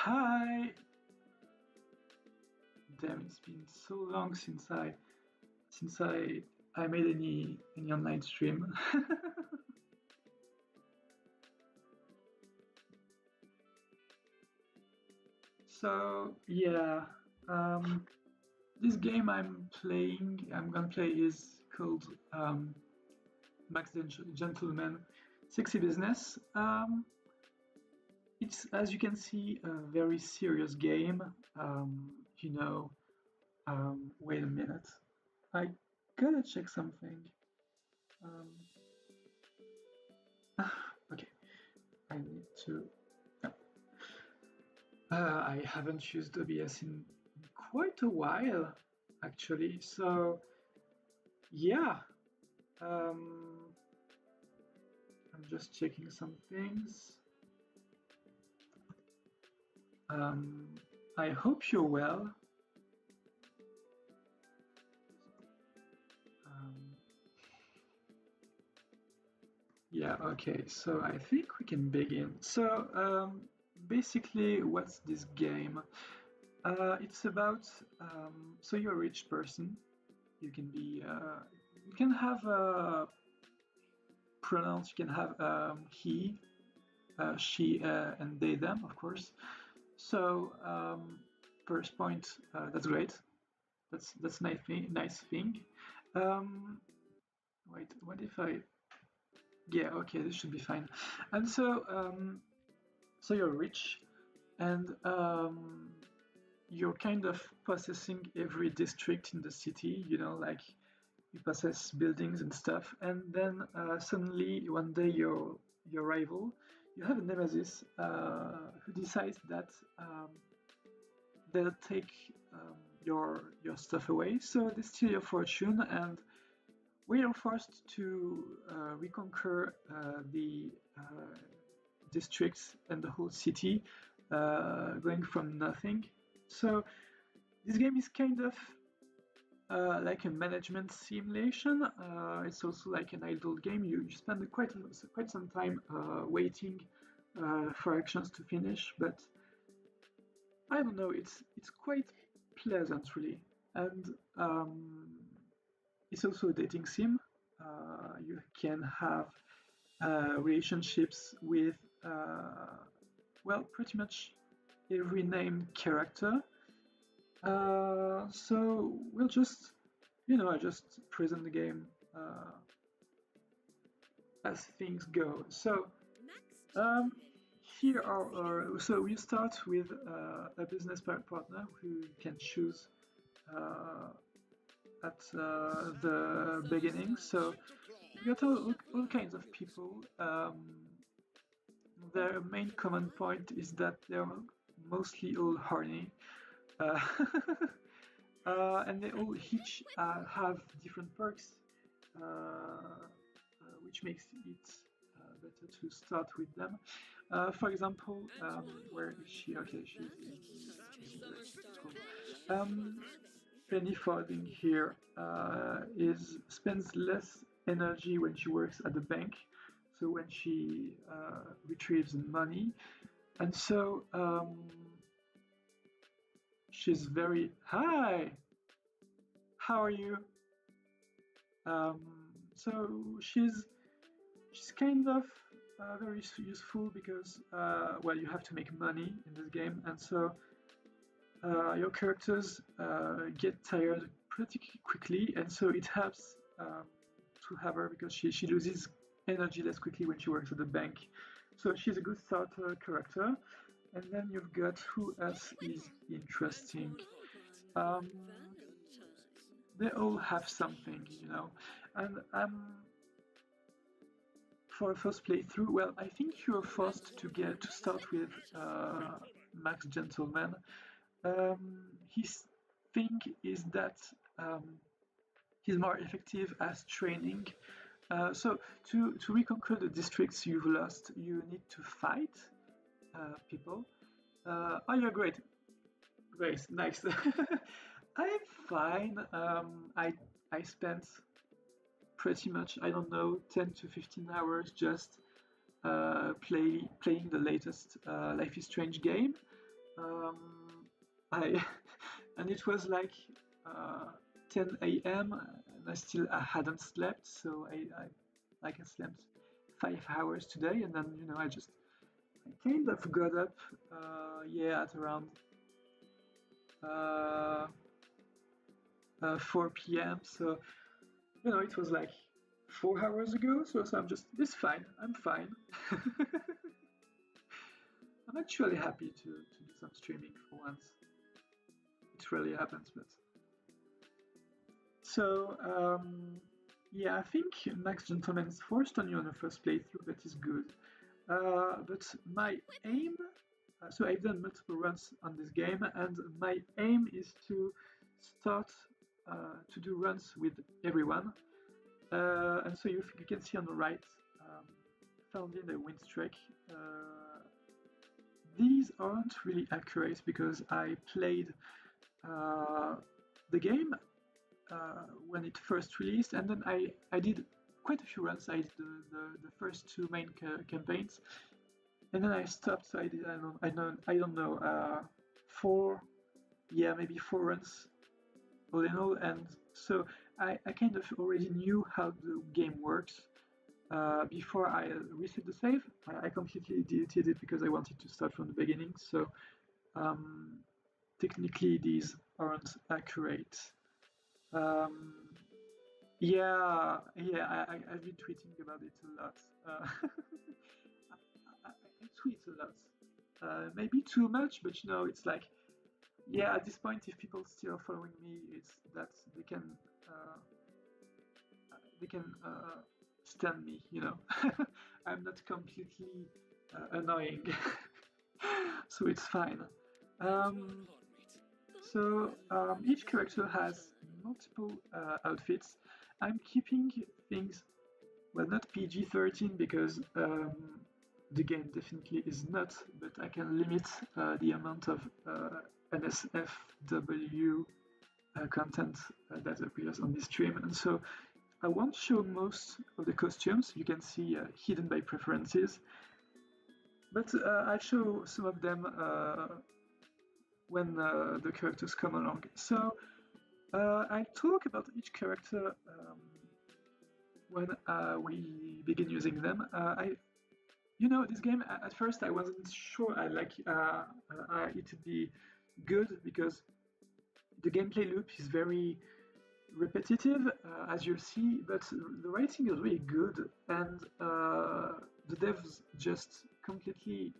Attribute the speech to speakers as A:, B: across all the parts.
A: Hi! Damn, it's been so long since I made any online stream. So yeah, um, this game I'm gonna play is called Max Gentleman Sexy Business. It's, as you can see, a very serious game. Wait a minute. I gotta check something. Um, okay, I need to. No. I haven't used OBS in quite a while, actually. So yeah, um, I'm just checking some things. Um, I hope you're well. Um, yeah, okay, so I think we can begin. So basically, what's this game? It's about so you're a rich person. You can be you can have pronouns. You can have he, she, and they, them, of course. So first point, that's great. That's nice thing. Um, wait, what if I? Yeah, okay, this should be fine. And so you're rich, and you're kind of possessing every district in the city. Like you possess buildings and stuff. And then suddenly one day your rival, you have a nemesis who decides that they'll take your stuff away. So they steal your fortune, and we are forced to reconquer the districts and the whole city, going from nothing. So this game is kind of like a management simulation. It's also like an idle game. You spend quite some time waiting for actions to finish, but I don't know. It's quite pleasant, really, and it's also a dating sim. You can have relationships with well, pretty much every named character. So we'll just, I just present the game as things go. So um, here are so we start with a business partner who you can choose uh, at the beginning. So you got all kinds of people. Their main common point is that they're mostly all horny. Uh, and they all each have different perks, which makes it better to start with them. For example, where is she? Okay, she's cool. Penny Farthing here is spends less energy when she works at the bank, so when she retrieves money, and so she's very hi. How are you? So she's kind of very useful because well, you have to make money in this game, and so your characters get tired pretty quickly, and so it helps to have her because she loses energy less quickly when she works at the bank. So she's a good starter character. And then you've got who else is interesting. Um, they all have something, And for a first playthrough, well, I think you're forced to start with Max Gentleman. His thing is that he's more effective as training. So to reconquer the districts you've lost, you need to fight people. Oh, you're great. Great, nice. I'm fine. I spent pretty much, I don't know, 10 to 15 hours just playing the latest Life is Strange game. Um, I and it was like 10 a.m. and I hadn't slept, so I slept 5 hours today, and then I kind of got up, yeah, at around uh, 4 p.m. So it was like 4 hours ago. So it's fine. I'm fine. I'm actually happy to do some streaming for once. It really happens, but so yeah, I think Max Gentleman is forced on you on the first playthrough. That is good. But my aim, so I've done multiple runs on this game, and my aim is to start to do runs with everyone. And so you can see on the right, found in a win streak. These aren't really accurate because I played the game when it first released, and then I did quite a few runs. I did the first two main campaigns, and then I stopped. So I did I don't know four, yeah, maybe four runs all in all, and so I kind of already knew how the game works. Before I reset the save, I completely deleted it because I wanted to start from the beginning. So technically these aren't accurate. Um, yeah, I've been tweeting about it a lot. I tweet a lot. Maybe too much, but it's like, yeah, at this point, if people still following me, it's that uh, they can stand me. I'm not completely annoying, so it's fine. Um, each character has multiple outfits. I'm keeping things, well, not PG-13 because the game definitely is not, but I can limit the amount of NSFW content that appears on this stream. And so I won't show most of the costumes. You can see hidden by preferences, but I'll show some of them when the characters come along. So I'll talk about each character when we begin using them. This game, at first I wasn't sure I like it to be good because the gameplay loop is very repetitive, as you'll see, but the writing is really good, and the devs just completely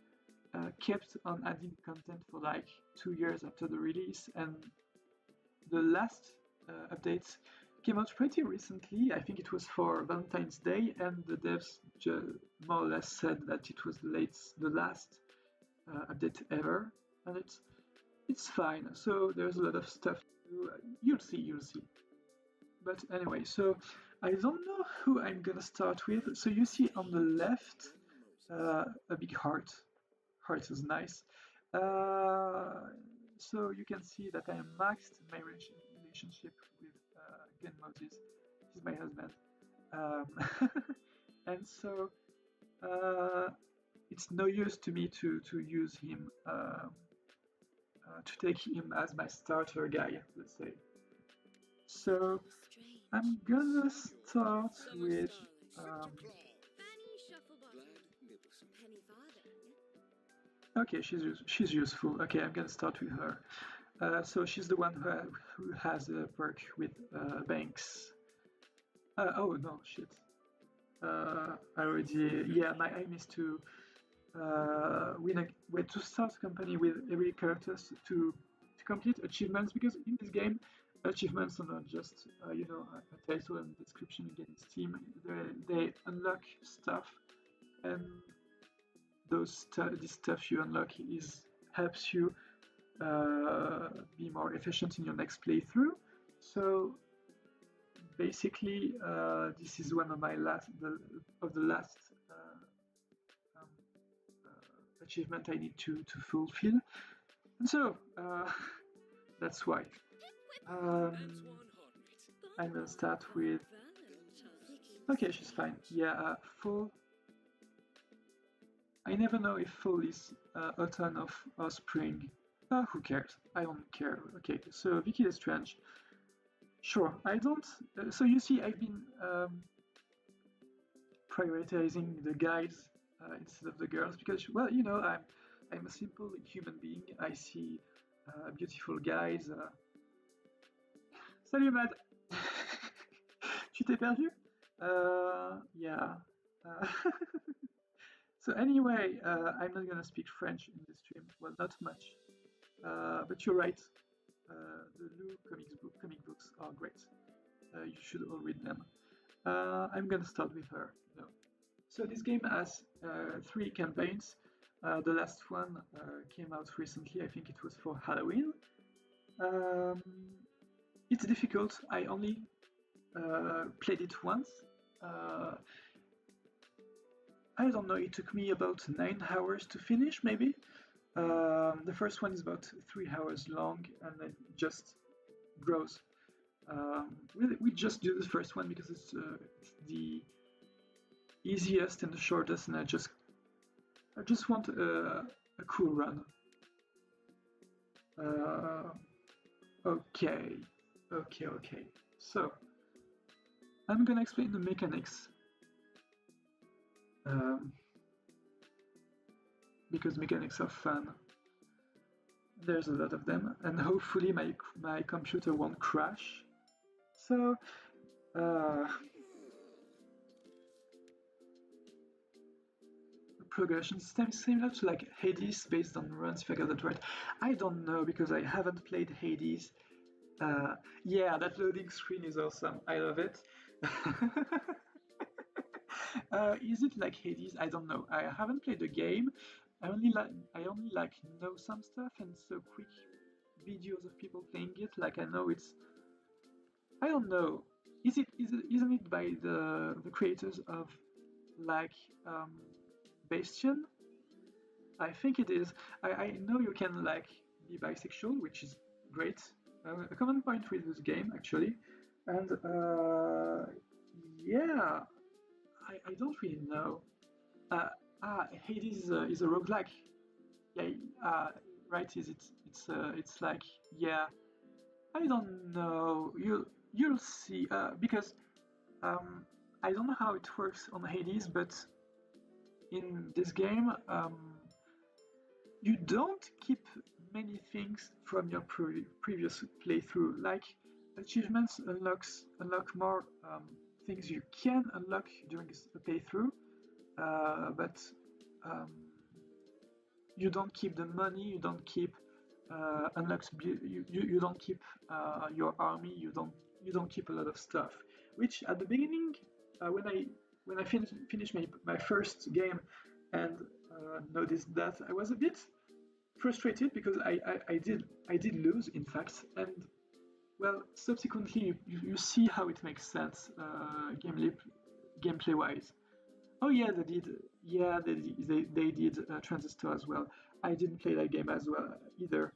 A: kept on adding content for like 2 years after the release, and the last update came out pretty recently. I think it was for Valentine's Day, and the devs more or less said that it was the last update ever, and it's fine. So there's a lot of stuff to do. You'll see. But anyway, so I don't know who I'm gonna start with. So you see on the left a big heart. Heart is nice. So you can see that I am maxed my relationship with Gun Moses. He's my husband. And so it's no use to me to use him, to take him as my starter guy, let's say. So I'm gonna start with okay, she's useful. Okay, I'm gonna start with her. So she's the one who has a perk with banks. Oh no, shit. I already, yeah, my aim is to to start a company with every characters to complete achievements, because in this game achievements are not just a title and description again in Steam. They unlock stuff, and this stuff you unlock helps you be more efficient in your next playthrough. So basically, this is one of my last achievement I need to fulfill, and so that's why. I'm gonna start with. Okay, she's fine. Yeah, full. I never know if fall is autumn or spring. Who cares? I don't care. Okay, so Vicky Lestrange. Sure, I don't. So you see, I've been prioritizing the guys instead of the girls because, well, you know, I'm a simple human being. I see beautiful guys. Salut, Mad. Tu t'es perdu? Yeah. Uh, so anyway, I'm not gonna speak French in this stream. Well, not much. But you're right. The Lou comic books are great. You should all read them. I'm gonna start with her. No. So this game has 3 campaigns. The last one came out recently. I think it was for Halloween. Um, it's difficult. I only played it once. I don't know. It took me about 9 hours to finish, maybe. The first one is about 3 hours long, and it just grows. We just do the first one because it's the easiest and the shortest, and I just want a cool run. Okay. So I'm gonna explain the mechanics because mechanics are fun. There's a lot of them, and hopefully my computer won't crash. So progression system is similar to like Hades based on runs, if I got that right. I don't know because I haven't played Hades. Yeah, that loading screen is awesome. I love it. Is it like Hades? I don't know. I haven't played the game. I only like know some stuff, and so quick videos of people playing it. Like I know it's. I don't know. Isn't it by the creators of like Bastion? I think it is. I know you can like be bisexual, which is great. A common point with this game actually, and yeah, I don't really know. Hades is a roguelike. Yeah, right? Is it? It's like yeah. I don't know. You'll see. Because I don't know how it works on Hades, but in this game, you don't keep many things from your previous playthrough. Like achievements unlock more things you can unlock during a playthrough, but you don't keep the money. You don't keep unlocks. You don't keep your army. You don't keep a lot of stuff. Which at the beginning, when I finished my first game and noticed that I was a bit frustrated because I did lose in fact, and well subsequently you see how it makes sense gameplay wise. Oh yeah, they did. Yeah, they did Transistor as well. I didn't play that game as well either.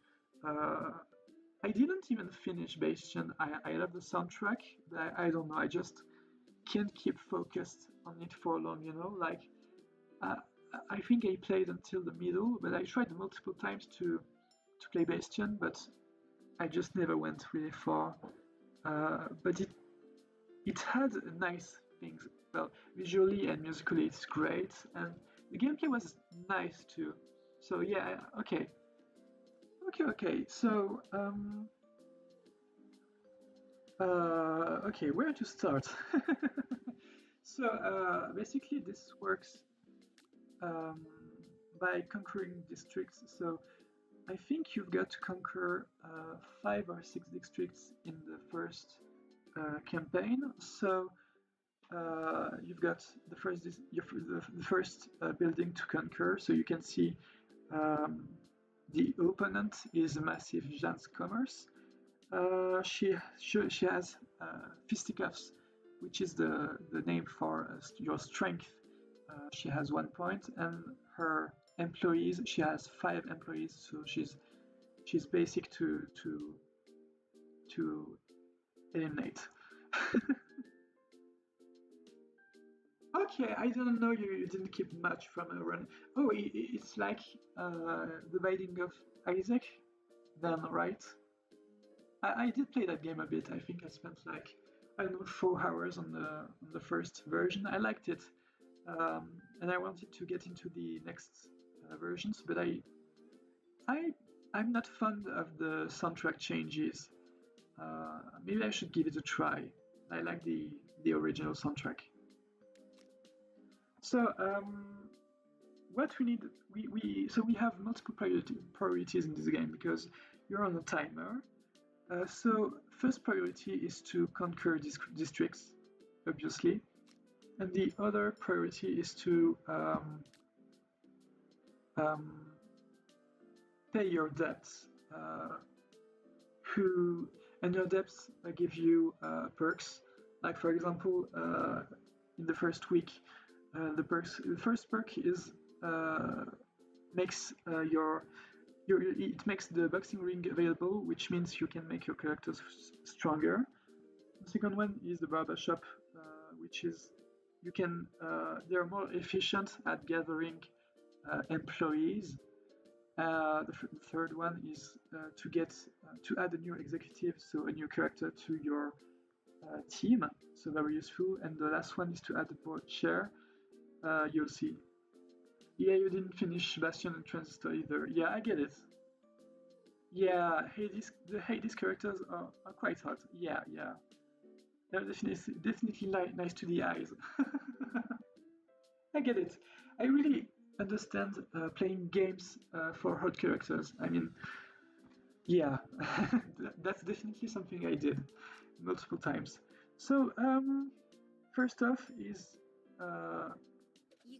A: Uh, I didn't even finish Bastion. I love the soundtrack, but I don't know. I just can't keep focused on it for long. You know, like uh, I think I played until the middle, but I tried multiple times to play Bastion, but I just never went really far. But it had nice things. Well, visually and musically, it's great, and the gameplay was nice too. So yeah, okay. So okay, where to start? So basically, this works um, by conquering districts. So I think you've got to conquer 5 or 6 districts in the first campaign. So you've got the first building to conquer. So you can see the opponent is massive Jan's Commerce. She has fisticuffs, which is the name for your strength. She has 1 point, and her employees. She has 5 employees, so she's basic to eliminate. Okay, I didn't know you didn't keep much from a run. Oh, it's like the Binding of Isaac. then right. I did play that game a bit. I think I spent like, I don't know, 4 hours on the first version. I liked it, and I wanted to get into the next versions, but I I'm not fond of the soundtrack changes. Maybe I should give it a try. I like the original soundtrack. So what we need, we have multiple priorities in this game because you're on a timer. So first priority is to conquer districts, obviously, and the other priority is to um, pay your debts. Who and your debts give you perks, like for example, in the first week, the first perk is makes it makes the boxing ring available, which means you can make your characters stronger. The second one is the barber shop, which is you can they're more efficient at gathering employees. The third one is to get to add a new executive, so a new character to your team, so very useful. And the last one is to add a board chair. You'll see. Yeah, you didn't finish Bastion and Transistor either. Yeah, I get it. Yeah, the Hades characters are quite hot. Yeah, yeah. They're definitely nice to the eyes. I get it. I really understand playing games for hot characters. I mean, yeah, that's definitely something I did multiple times. So, first off is uh,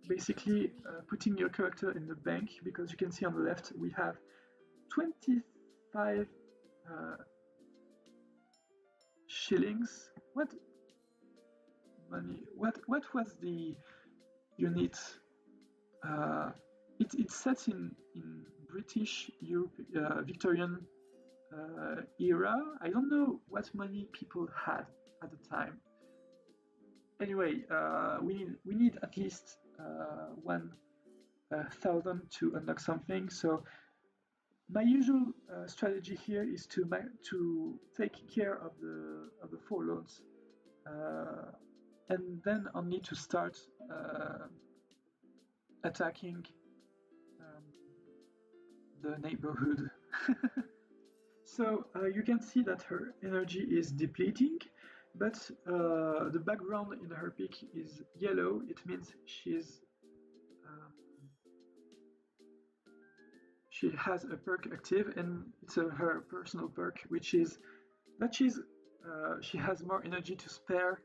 A: basically putting your character in the bank, because you can see on the left we have 25 shillings. What money? What was the unit? It's set in British Europe, Victorian era. I don't know what money people had at the time. Anyway, we need at least 1,000 to unlock something. So my usual strategy here is to take care of the 4 loans, and then only to start attacking the neighborhood. So you can see that her energy is depleting, but the background in her pic is yellow. It means she has a perk active, and it's her personal perk, which is that she has more energy to spare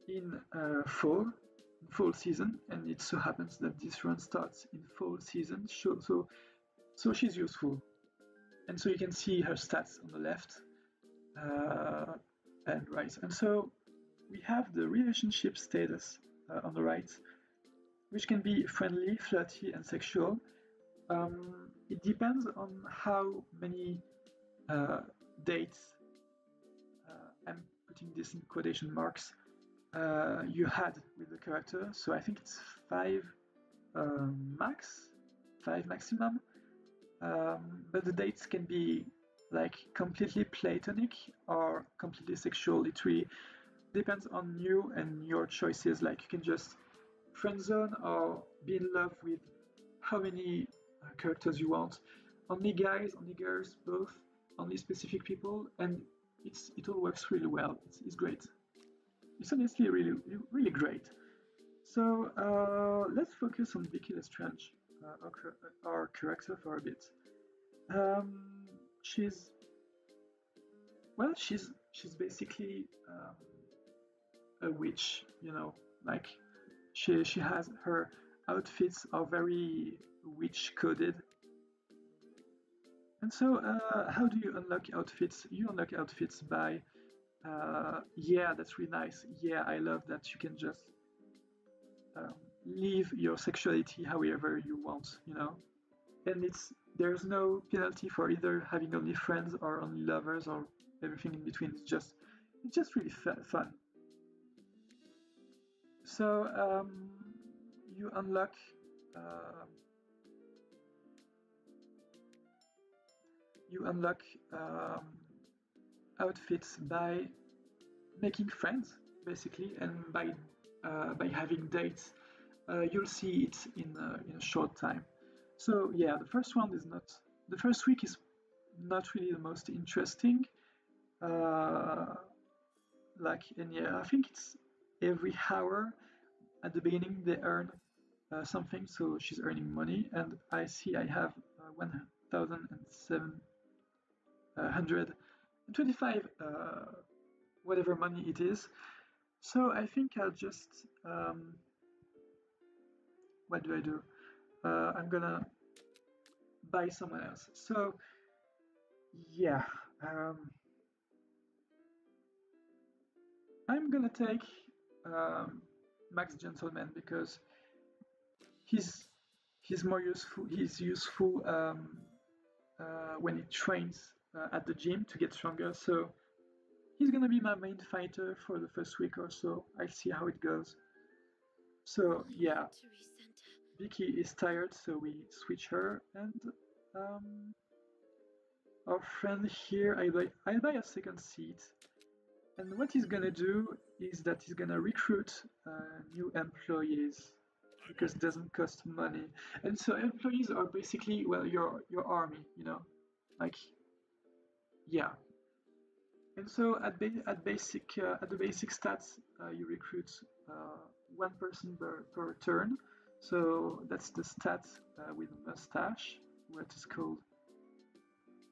A: in fall season, and it so happens that this run starts in fall season. So she's useful, and so you can see her stats on the left and right. And so we have the relationship status on the right, which can be friendly, flirty, and sexual. It depends on how many dates, I'm putting this in quotation marks, you had with the character. So I think it's 5 maximum. But the dates can be like completely platonic or completely sexual. It really depends on you and your choices. Like you can just friend zone or be in love with how many characters you want. Only guys, only girls, both, only specific people, and it all works really well. It's great. It's honestly really great. So let's focus on Vicky Lestrange, our character, for a bit. She's she's basically a witch, like she has her outfits are very witch coded. And so how do you unlock outfits? You unlock outfits by yeah, that's really nice. Yeah, I love that you can just live your sexuality however you want, and there's no penalty for either having only friends or only lovers or everything in between. It's just really fun. So you unlock you unlock outfits by making friends, basically, and by having dates. You'll see it in a short time. So yeah, the first week is not really the most interesting. Uh, and yeah, I think it's every hour at the beginning they earn something, so she's earning money, and I see I have 1,725 whatever money it is. So I think I'll just what do I do? I'm gonna buy someone else. So yeah, um, I'm gonna take um, Max Gentleman because he's he's more useful. He's useful when he trains at the gym to get stronger. So he's gonna be my main fighter for the first week or so. I'll see how it goes. So yeah, Vicky is tired, so we switch her, and um, our friend here, I buy a second seat. And what he's gonna do is that he's gonna recruit new employees because it doesn't cost money. And so employees are basically, well, your army, like yeah. And so at the basic stats, you recruit uh, one person per turn. So that's the stat with mustache, what is called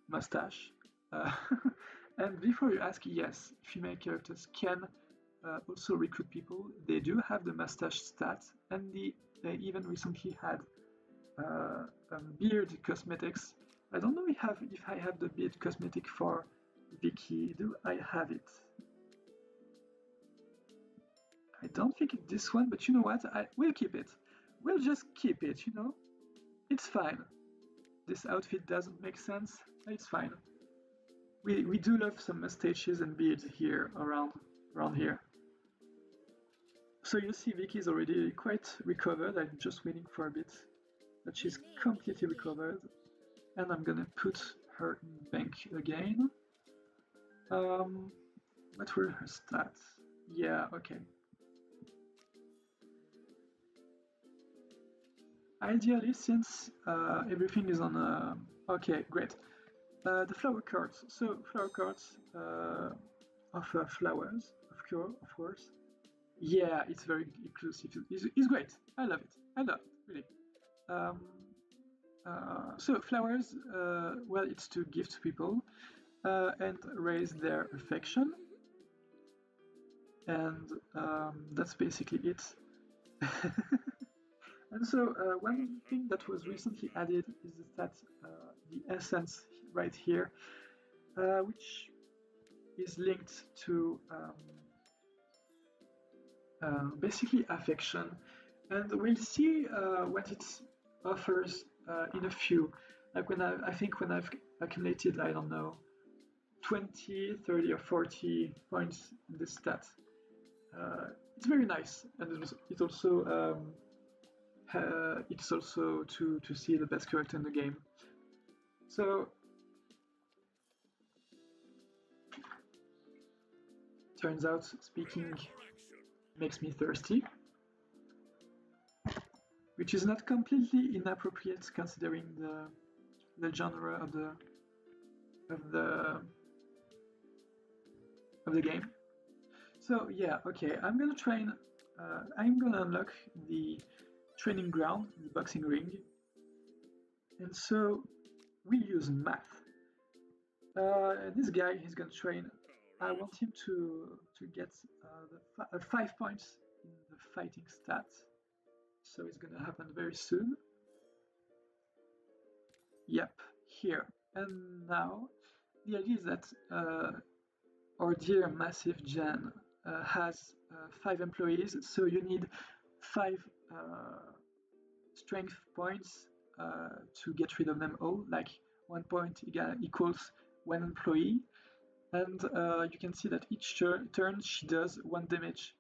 A: mustache. Uh, and before you ask, yes, female characters can also recruit people. They do have the mustache stat, and they even recently had beard cosmetics. I don't know if I have the beard cosmetic for Vicky. Do I have it? I don't think it's this one, but you know what? We'll keep it. We'll just keep it, It's fine. This outfit doesn't make sense. It's fine. We do love some mustaches and beards here around here. So you see Vicky is already quite recovered. I'm just waiting for a bit. But she's completely recovered. And I'm gonna put her in bank again. What were her stats? Yeah, okay. Ideally, since everything is on okay, great. The flower cards. So flower cards offer flowers, of course. Yeah, it's very inclusive. It's great. I love it. I love it, really. Um, so flowers, well, it's to give to people and raise their affection, and that's basically it. And so one thing that was recently added is that the essence right here, which is linked to basically affection, and we'll see what it offers in a few. Like I think when I've accumulated, I don't know, 20, 30, or 40 points in this stat, it's very nice, and it's also to see the best character in the game. So turns out speaking makes me thirsty, which is not completely inappropriate considering the genre of the game. So yeah, okay, I'm gonna unlock the training ground, the boxing ring, and so we use math. This guy, he's gonna train. I want him to get 5 points in the fighting stats, so it's gonna happen very soon. Yep, here. And now, the idea is that our dear Massive Jan has 5 employees, so you need 5 strength points to get rid of them all. Like 1 point equals 1 employee, and you can see that each turn she does 1 damage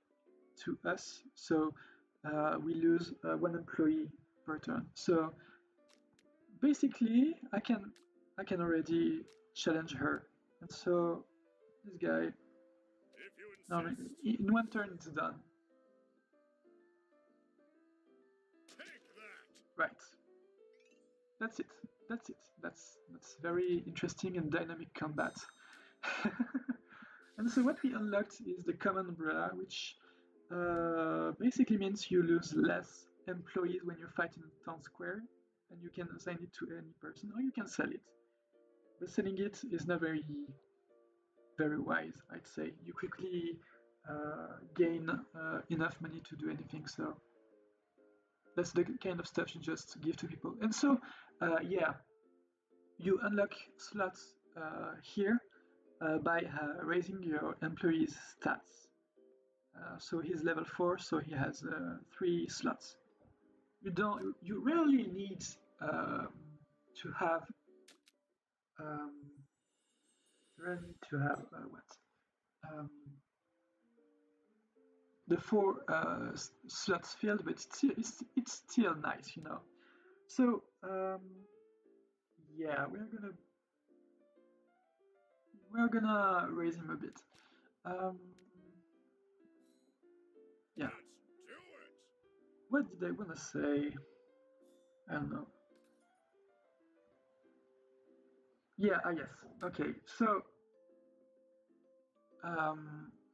A: to us, so we lose 1 employee per turn. So basically, I can I can already challenge her. And so this guy, no, in one turn it's done. Right. That's it. That's it. That's very interesting and dynamic combat. And so what we unlocked is the common umbrella, which basically means you lose less employees when you fight in the town square, and you can assign it to any person, or you can sell it. But selling it is not very wise, I'd say. You quickly gain enough money to do anything, so that's the kind of stuff you just give to people. And so, yeah, you unlock slots here by raising your employee's stats. So he's level 4, so he has 3 slots. You rarely need to have what? The 4 slots filled, but it's still nice, you know. So yeah, we're gonna raise him a bit. Yeah. What did I wanna say? I don't know. Yeah, yes. Okay, so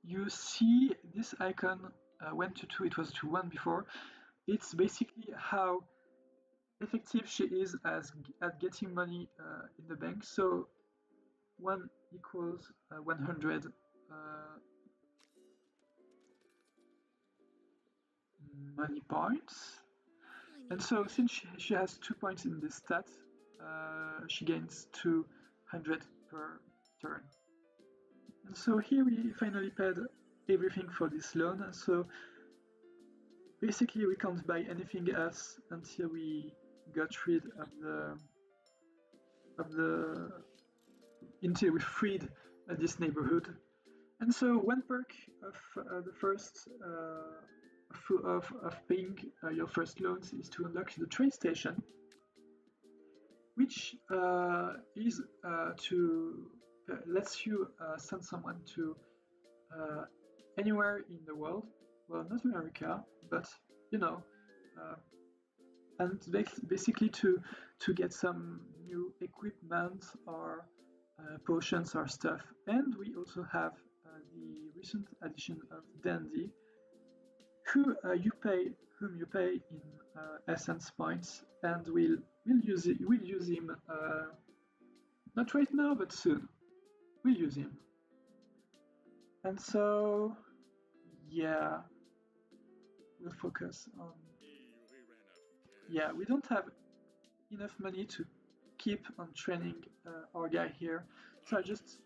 A: you see this icon went to 2, it was to 1 before. It's basically how effective she is at getting money in the bank. So 1 equals 100 money points. And so since she has 2 points in this stat, she gains 200 per turn. And so here we finally paid everything for this loan. So basically we can't buy anything else until we got rid until we freed this neighborhood. And so one perk of the first of paying your first loans is to unlock the train station, which is lets you send someone to anywhere in the world. Well, not America, but you know, and basically to get some new equipment or potions or stuff. And we also have the recent addition of Dandy, whom you pay in essence points, and we'll use him not right now, but soon. We'll use him. And so, yeah, we'll focus on. Yeah, we don't have enough money to keep on training our guy here, so I just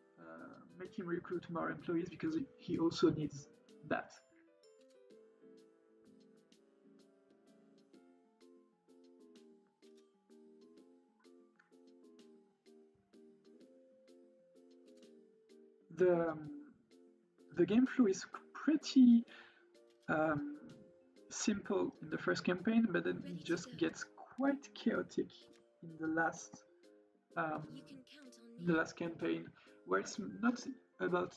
A: make him recruit more employees because he also needs that. The game flow is pretty simple in the first campaign, but then it just gets quite chaotic in the last campaign, where it's not about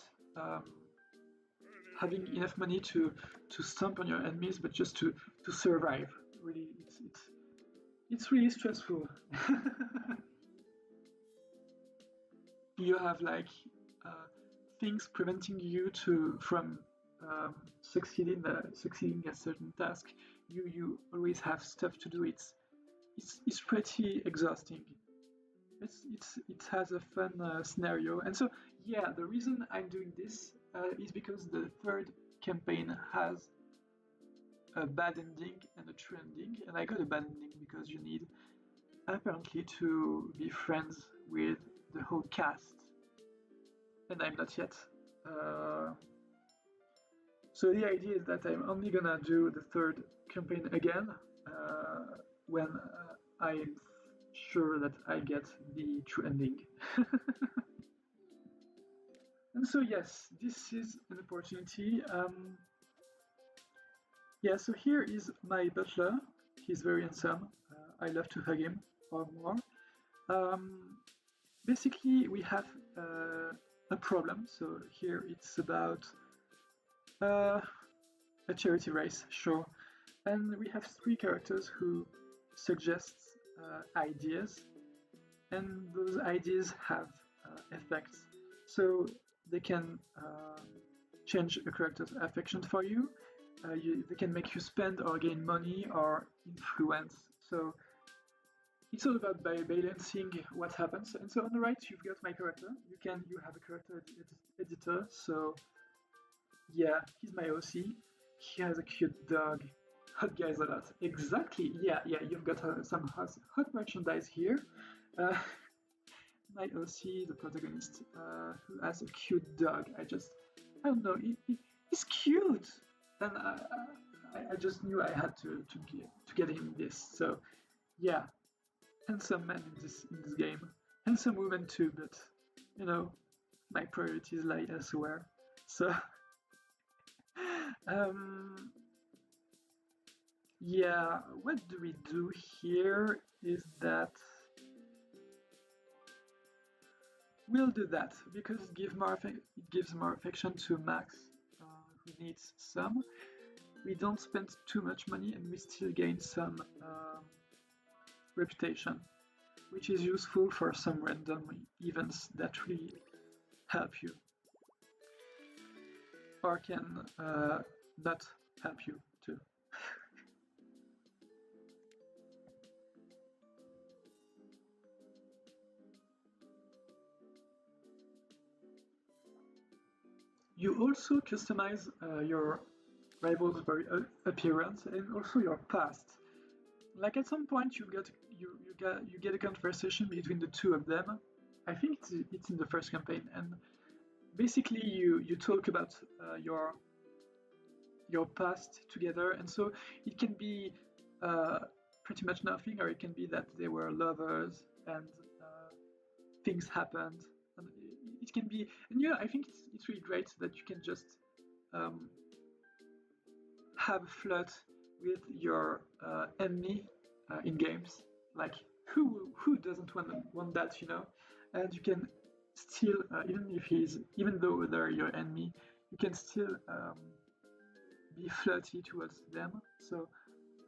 A: having enough money to stomp on your enemies, but just to survive. Really, it's really stressful. You have like things preventing you from succeeding a certain task. You always have stuff to do. It's pretty exhausting. It has a fun scenario, and so yeah, the reason I'm doing this is because the third campaign has a bad ending and a true ending, and I got a bad ending because you need apparently to be friends with the whole cast, and I'm not yet. So the idea is that I'm only gonna do the third campaign again when I'm sure that I get the true ending. And so yes, this is an opportunity. Yeah, so here is my butler. He's very handsome. I love to hug him or more. basically we have a problem. So here it's about a charity race, sure. And we have three characters who suggest ideas, and those ideas have effects. So they can change a character's affection for you. They can make you spend or gain money or influence. So it's all about balancing what happens. And so on the right, you've got my character. You have a character editor. So yeah, he's my OC. He has a cute dog. Hot guys a lot. Exactly. Yeah, yeah. You've got some hot merchandise here. Uh, my OC, the protagonist, who has a cute dog. I don't know. He's cute, and I just knew I had to get him this. So yeah, handsome man in this game, handsome woman too. But you know, my priorities lie elsewhere. So um, yeah, what do we do here? Is that we'll do that because it gives more affection to Max, who needs some. We don't spend too much money and we still gain some reputation, which is useful for some random events that really help you or can not help you too. You also customize your rival's appearance and also your past. Like at some point, you get a conversation between the two of them. I think it's in the first campaign, and basically you talk about your past together, and so it can be pretty much nothing, or it can be that they were lovers and things happened. And it can be, and yeah, I think it's really great that you can just um, have a flirt with your enemy in games. Like who doesn't want that, you know? And you can still, even though they're your enemy, you can still be flirty towards them. So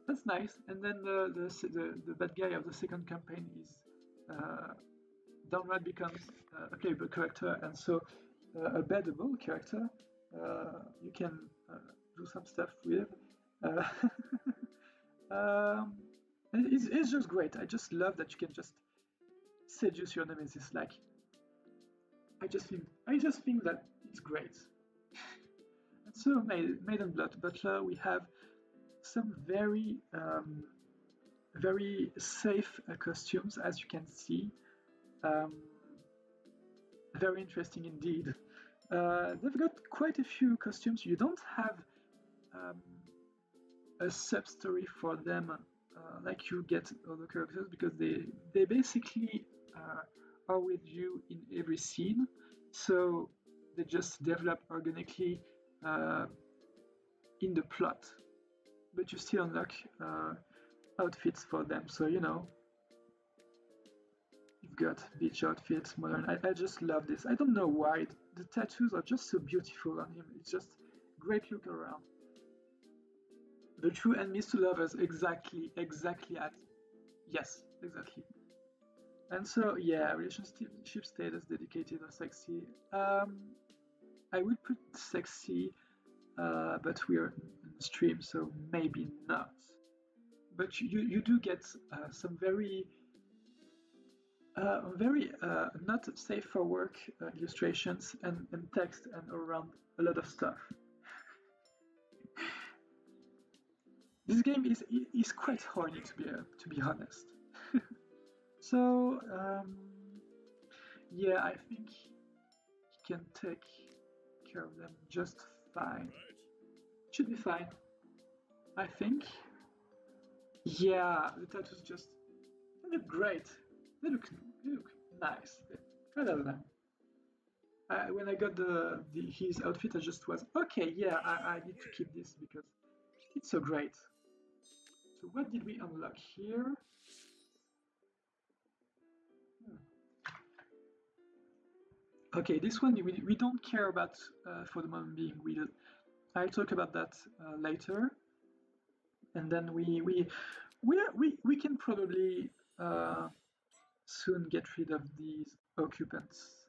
A: that's nice. And then the bad guy of the second campaign is downright becomes a playable character, and so a bettable character. You can do some stuff with. Uh, um, it's just great. I just love that you can just seduce your nemesis. Like I just think that it's great. And so Maiden Blood Butler, we have some very safe costumes, as you can see. Um, very interesting indeed. They've got quite a few costumes. You don't have um, a sub story for them like you get other characters because they basically are with you in every scene. So they just develop organically in the plot, but you still unlock outfits for them. So you know, you've got beach outfits, modern. I just love this. I don't know why. The tattoos are just so beautiful on him. It's just great look around. The true enemies to lovers, exactly at yes, exactly. And so yeah, relationship status dedicated or sexy. I would put sexy, but we are in the stream, so maybe not. But you do get some very not safe for work illustrations and text and around a lot of stuff. This game is quite horny to be honest. So yeah, I think he can take care of them just fine. Should be fine, I think. Yeah, the tattoos just they look great. They look nice. I love them. When I got his outfit, I just was okay. Yeah, I need to keep this because it's so great. So what did we unlock here? Okay, this one we don't care about for the moment being. I'll talk about that later, and then we can probably soon get rid of these occupants.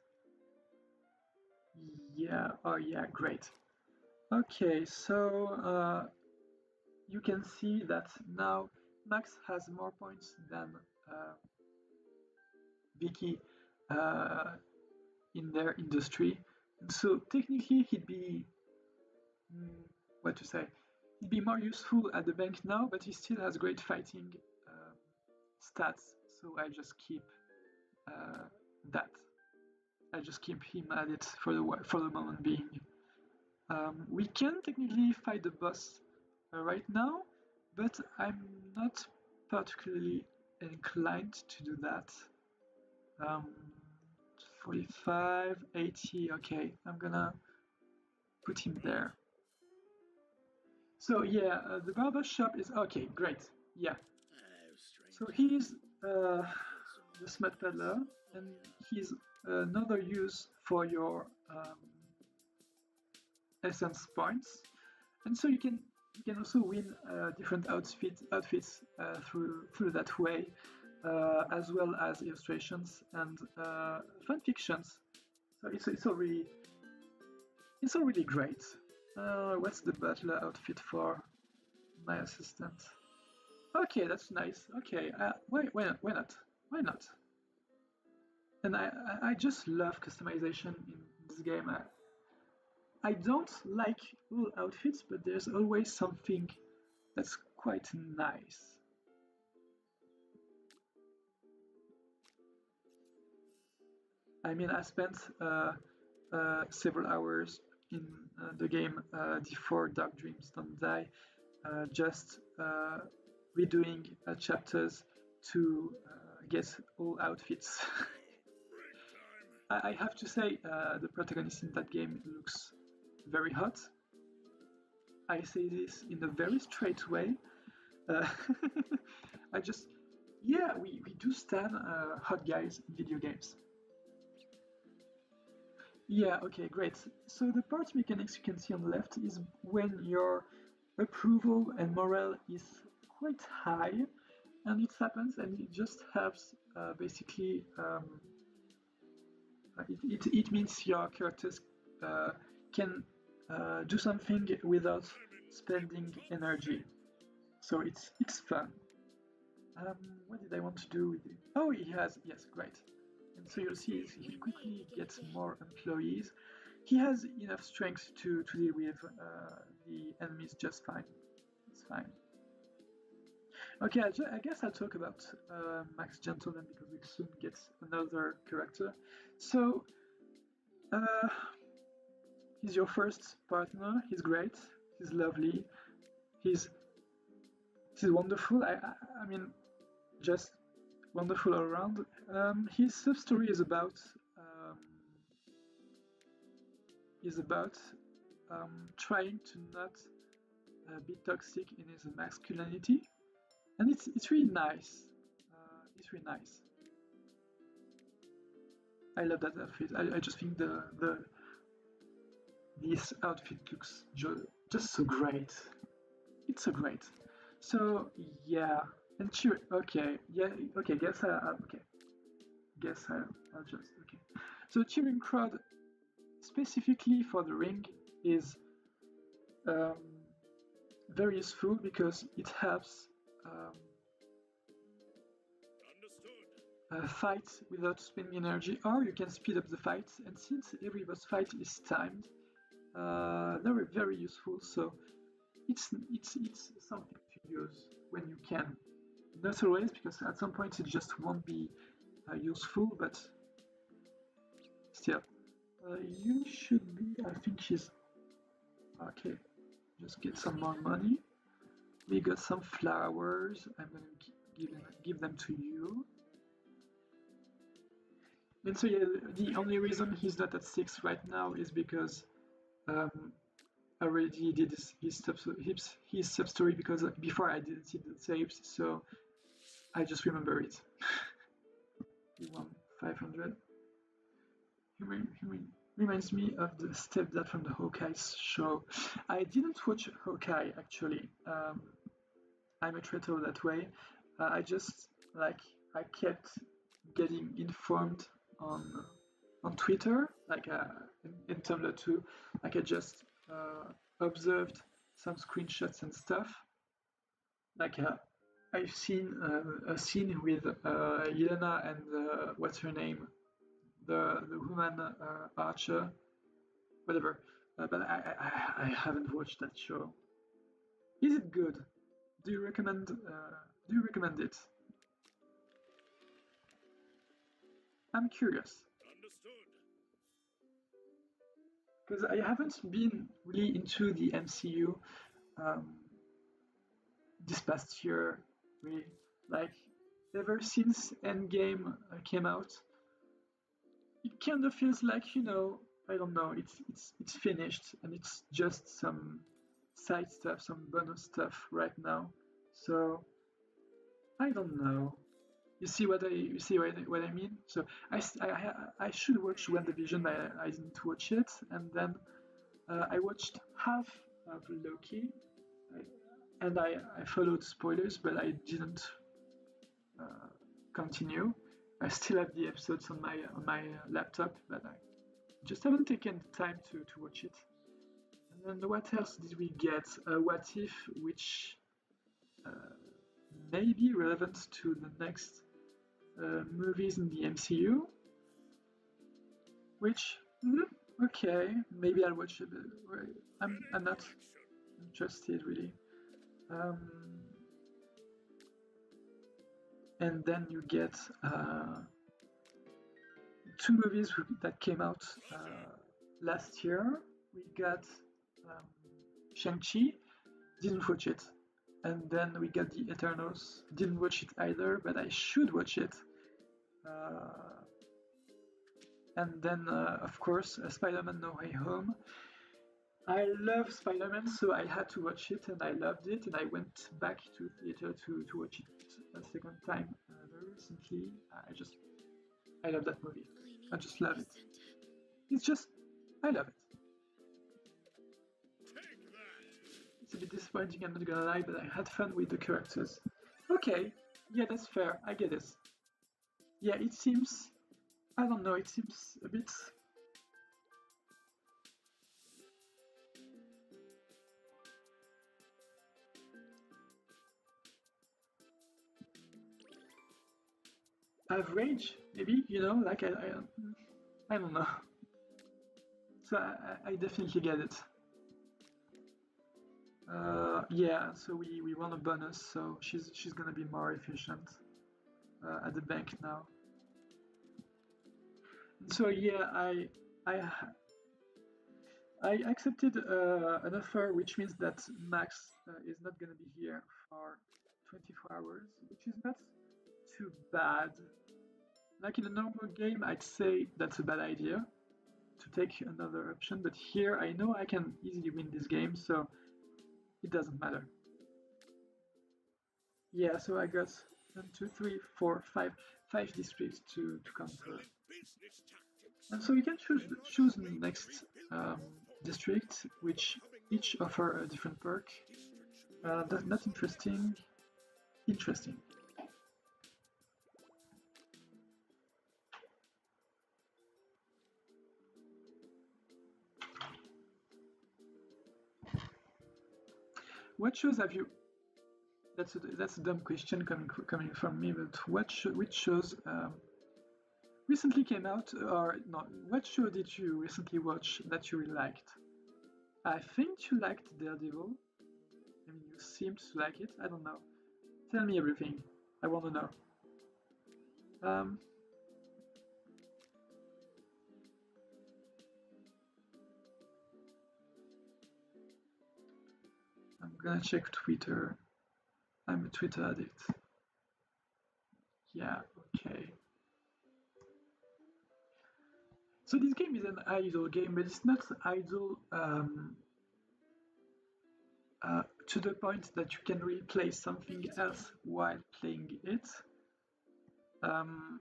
A: Yeah, oh yeah, great. Okay, so you can see that now Max has more points than uh, Vicky uh, in their industry. And so technically he'd be, mm, what to say, he'd be more useful at the bank now, but he still has great fighting stats, so uh, that. I just keep him at it for the moment being. We can technically fight the boss right now, but I'm not particularly inclined to do that. Um, 45, 80, okay, I'm gonna put him there. So yeah, the barber shop is okay, great, yeah. So he's the smut peddler, and he's another use for your essence points, and so you can also win different outfits through that way, as well as illustrations and fan fictions. So it's all really great. What's the butler outfit for my assistant? Okay, that's nice. Okay, why not? Why not? And I just love customization in this game. I don't like all outfits, but there's always something that's quite nice. I mean, I spent several hours in the game before Dark Dreams Don't Die, just redoing chapters to get all outfits. I have to say, the protagonist in that game looks very hot. I say this in a very straight way. Uh, I just, yeah, we do stand hot guys in video games. Yeah, okay, great. So the party mechanics you can see on the left is when your approval and morale is quite high, and it happens, and it just helps basically. It means your characters can do something without spending energy. So it's fun. What did I want to do with it? Oh, he has, yes, great. And so you'll see he quickly gets more employees. He has enough strength to deal with the enemies just fine. It's fine. Okay, I guess I'll talk about Max Gentleman because we'll soon get another character. So, uh, he's your first partner. He's great. He's lovely. He's he's wonderful. I mean, just wonderful all around. His sub story um, is about trying to not be toxic in his masculinity, and it's really nice. It's really nice. I love that outfit. I just think the this outfit looks just so great. It's so great. So yeah, and cheer. Okay, yeah. Okay, okay. Guess I'll just okay. So cheering crowd specifically for the ring is um, very useful because it helps fight without spending energy, or you can speed up the fight. And since every boss fight is timed, they're very useful. So it's something to use when you can. Not always, because at some point it just won't be useful, but still. You should be, I think she's, okay, just get some more money. We got some flowers, I'm gonna give them to you. And so yeah, the only reason he's not at 6 right now is because um, I already did his sub story because before I didn't see the saves, so I just remember it. He won 500. reminds me of the stepdad from the Hawkeye show. I didn't watch Hawkeye actually. I'm a traitor that way. I just like I kept getting informed on on Twitter, like in Tumblr too. Like I just observed some screenshots and stuff. Like I've seen a scene with Yelena and what's her name, the woman archer, whatever. But I haven't watched that show. Is it good? Do you recommend? Do you recommend it? I'm curious because I haven't been really into the MCU um, this past year. Really, like ever since Endgame came out, it kind of feels like I don't know. It's finished and it's just some side stuff, some bonus stuff right now. So I don't know. You see what I mean? So I should watch WandaVision, but I didn't watch it, and then I watched half of Loki, and I followed spoilers, but I didn't uh, continue. I still have the episodes on my laptop, but I just haven't taken the time to watch it. And then what else did we get? What If, which uh, may be relevant to the next movies in the MCU, which okay, maybe I'll watch it. I'm not interested really. Um, and then you get two movies that came out last year. We got um, Shang-Chi, didn't watch it. And then we got The Eternals, didn't watch it either, but I should watch it. And then, of course, Spider-Man No Way Home. I love Spider-Man, so I had to watch it, and I loved it, and I went back to theater to watch it a second time very recently. I love that movie. I just love it. It's just, I love it. It's a bit disappointing, I'm not gonna lie, but I had fun with the characters. Okay, yeah, that's fair, I get it. Yeah, it seems, I don't know, it seems a bit average, maybe, like I don't know. So I definitely get it. Yeah, so we won a bonus, so she's gonna be more efficient at the bank now. So yeah, I I accepted an offer, which means that Max is not gonna be here for 24 hours, which is not too bad. Like in a normal game, I'd say that's a bad idea to take another option, but here I know I can easily win this game, so it doesn't matter. Yeah, so I got 1, 2, 3, 4, 5 districts to conquer. And so you can choose the next district, which each offer a different perk. That's not interesting. Interesting. What shows have you? That's a dumb question coming from me. But which shows recently came out, or not? What show did you recently watch that you really liked? I think you liked Daredevil. I mean, you seemed to like it. I don't know. Tell me everything. I want to know. Um, I'm gonna check Twitter. I'm a Twitter addict. Yeah, okay. So this game is an idle game, but it's not idle to the point that you can really play something else while playing it. Um,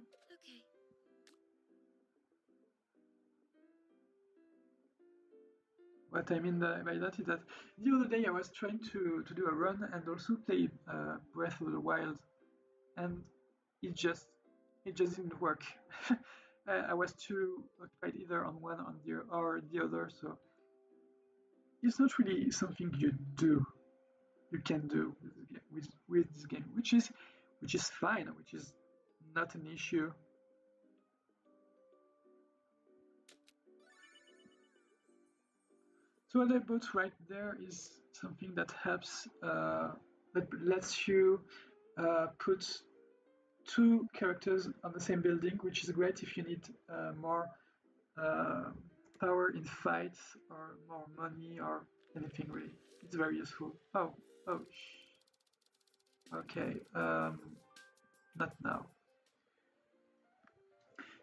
A: What I mean by that is that the other day I was trying to do a run and also play Breath of the Wild, and it just it just didn't work. I was too occupied either on one or the other, so it's not really something you can do with this game, which is fine, which is not an issue. So what I bought right there is something that helps, that lets you put two characters on the same building, which is great if you need more uh, power in fights or more money or anything really. It's very useful. Oh, okay. Not now.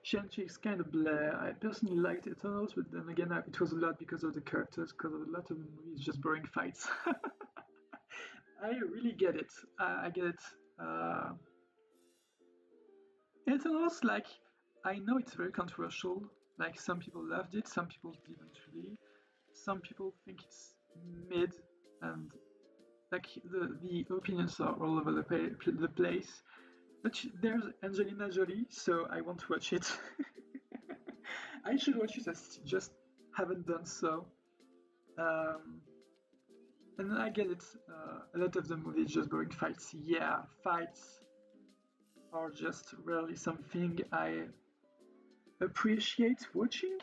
A: Shang-Chi is kind of bleh. I personally liked Eternals, but then again, it was a lot because of the characters, because of a lot of the movies, just boring fights. I really get it. I get it. Uh, Eternals, like, I know it's very controversial. Like, some people loved it, some people didn't really. Some people think it's mid, and like the opinions are all over the place. But there's Angelina Jolie, so I want to watch it. I should watch it, I just haven't done so. Um, and I get it. A lot of the movies just boring fights. Yeah, fights are just really something I appreciate watching.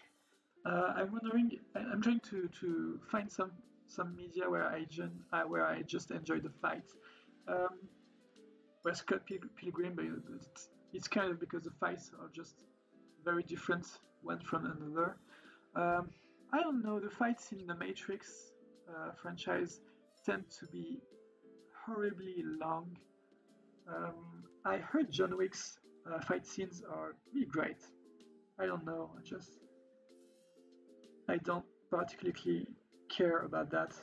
A: I'm wondering. I'm trying to find some media where I just enjoy the fight. Um, where Scott Pilgrim, but it's kind of because the fights are just very different one from another. Um, I don't know. The fights in the Matrix franchise tend to be horribly long. I heard John Wick's fight scenes are really great. I don't know. I don't particularly care about that.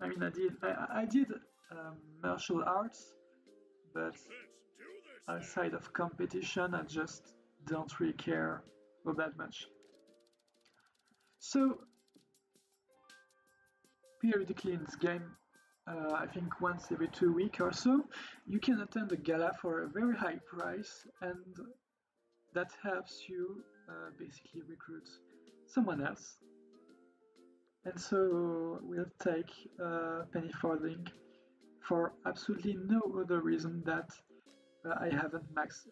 A: I mean, I did martial arts, but outside of competition, I just don't really care all that much. So periodically in this game, I think once every 2 weeks or so, you can attend a gala for a very high price, and that helps you basically recruit someone else. And so we'll take penny farthing for absolutely no other reason that I haven't maxed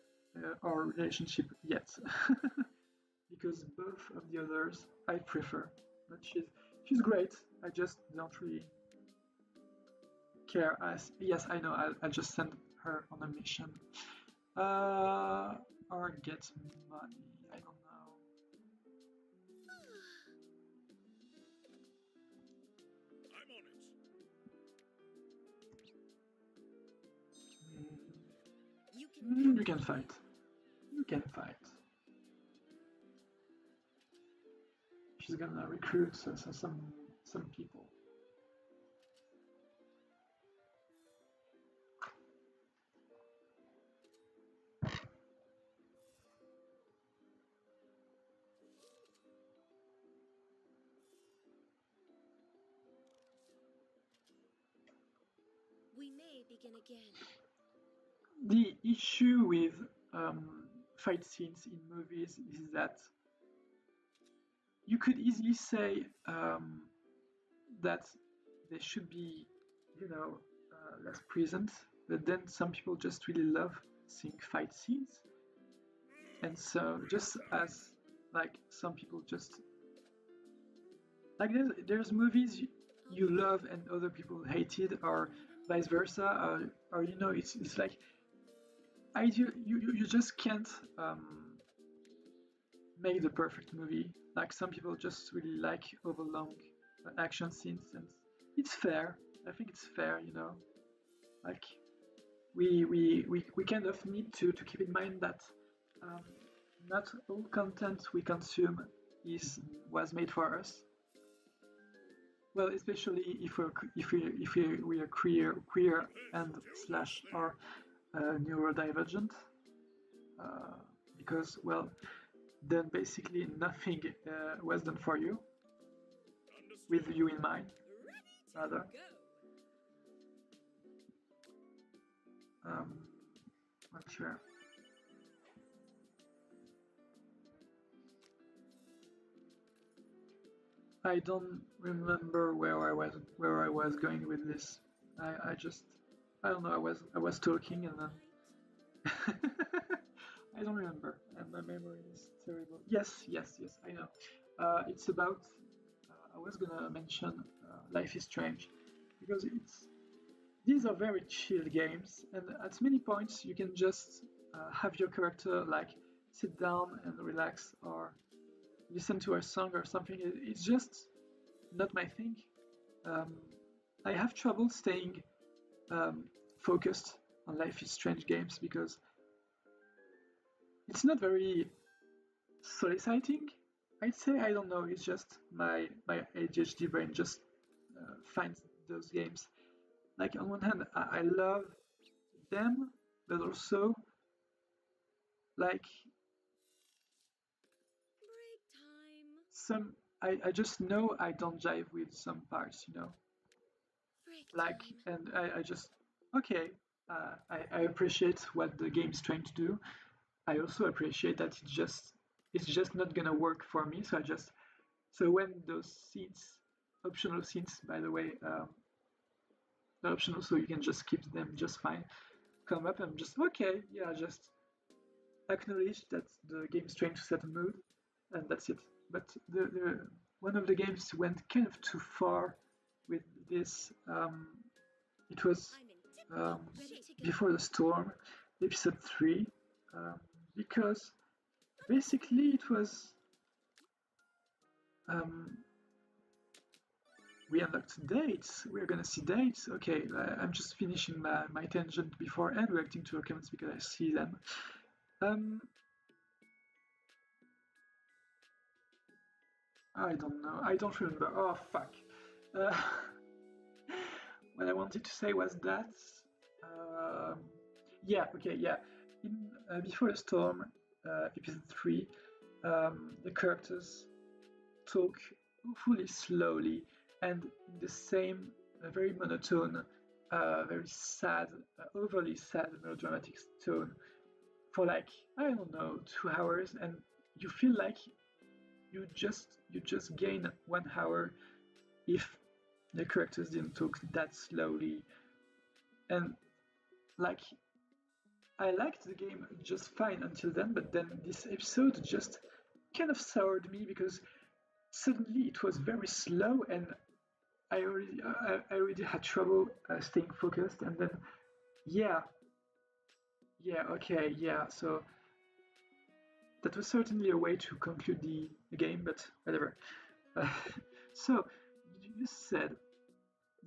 A: our relationship yet. Because both of the others I prefer. But she's great. I just don't really care. As yes, I know. I'll just send her on a mission. Or get money. I don't know.
B: I'm on it.
A: You can fight. You can fight. She's gonna recruit some people.
B: We may begin again.
A: The issue with fight scenes in movies is that you could easily say that they should be, less present, but then some people just really love seeing fight scenes, and so just as like some people just like there's movies you love and other people hated, or vice versa, or it's like you just can't make the perfect movie. Like some people just really like overlong action scenes, and it's fair. I think it's fair, Like we kind of need to keep in mind that um, not all content we consume was made for us. Well, especially if we are queer and slash or neurodivergent, because well, then basically nothing was done for you, with
B: Understood.
A: you in mind,
B: Ready to
A: rather.
B: go.
A: Um, not sure. I don't remember where I was going with this. I just I don't know. I was talking and then I don't remember, and my memory is terrible. Yes. I know. It's about. I was gonna mention Life is Strange because it's these are very chill games, and at many points you can just have your character like sit down and relax or listen to a song or something. It's just not my thing. Um, I have trouble staying um, focused on Life is Strange games because it's not very soliciting. I'd say I don't know. It's just my ADHD brain just finds those games. Like on one hand, I love them, but also like
B: Break time.
A: some I just know I don't jive with some parts, you know.
B: Break
A: Like
B: time.
A: and I just okay. I appreciate what the game's trying to do. I also appreciate that it's just not gonna work for me. So I just so when those scenes, optional scenes, by the way, they're optional, so you can just skip them just fine. Come up, I'm just okay. Yeah, just acknowledge that the game's trying to set a mood, and that's it. But the one of the games went kind of too far with this. It was
B: I'm in
A: um,
B: tip-top shape. Ready to go.
A: Before the Storm, episode 3, because basically it was um, we unlocked dates. We're gonna see dates. Okay, I'm just finishing my tangent before and reacting to your comments because I see them. Um, I don't know. I don't remember. Oh fuck. Uh, what I wanted to say was that. Um, yeah. Okay. Yeah. In Before the Storm, episode 3, the characters talk awfully slowly and in the same very monotone, very sad, overly sad melodramatic tone for like I don't know 2 hours, and you feel like you just gain 1 hour if the characters didn't talk that slowly, and like I liked the game just fine until then, but then this episode just kind of soured me because suddenly it was very slow and I already had trouble staying focused, and then yeah, okay, yeah. So that was certainly a way to conclude the game, but whatever. Uh, so you said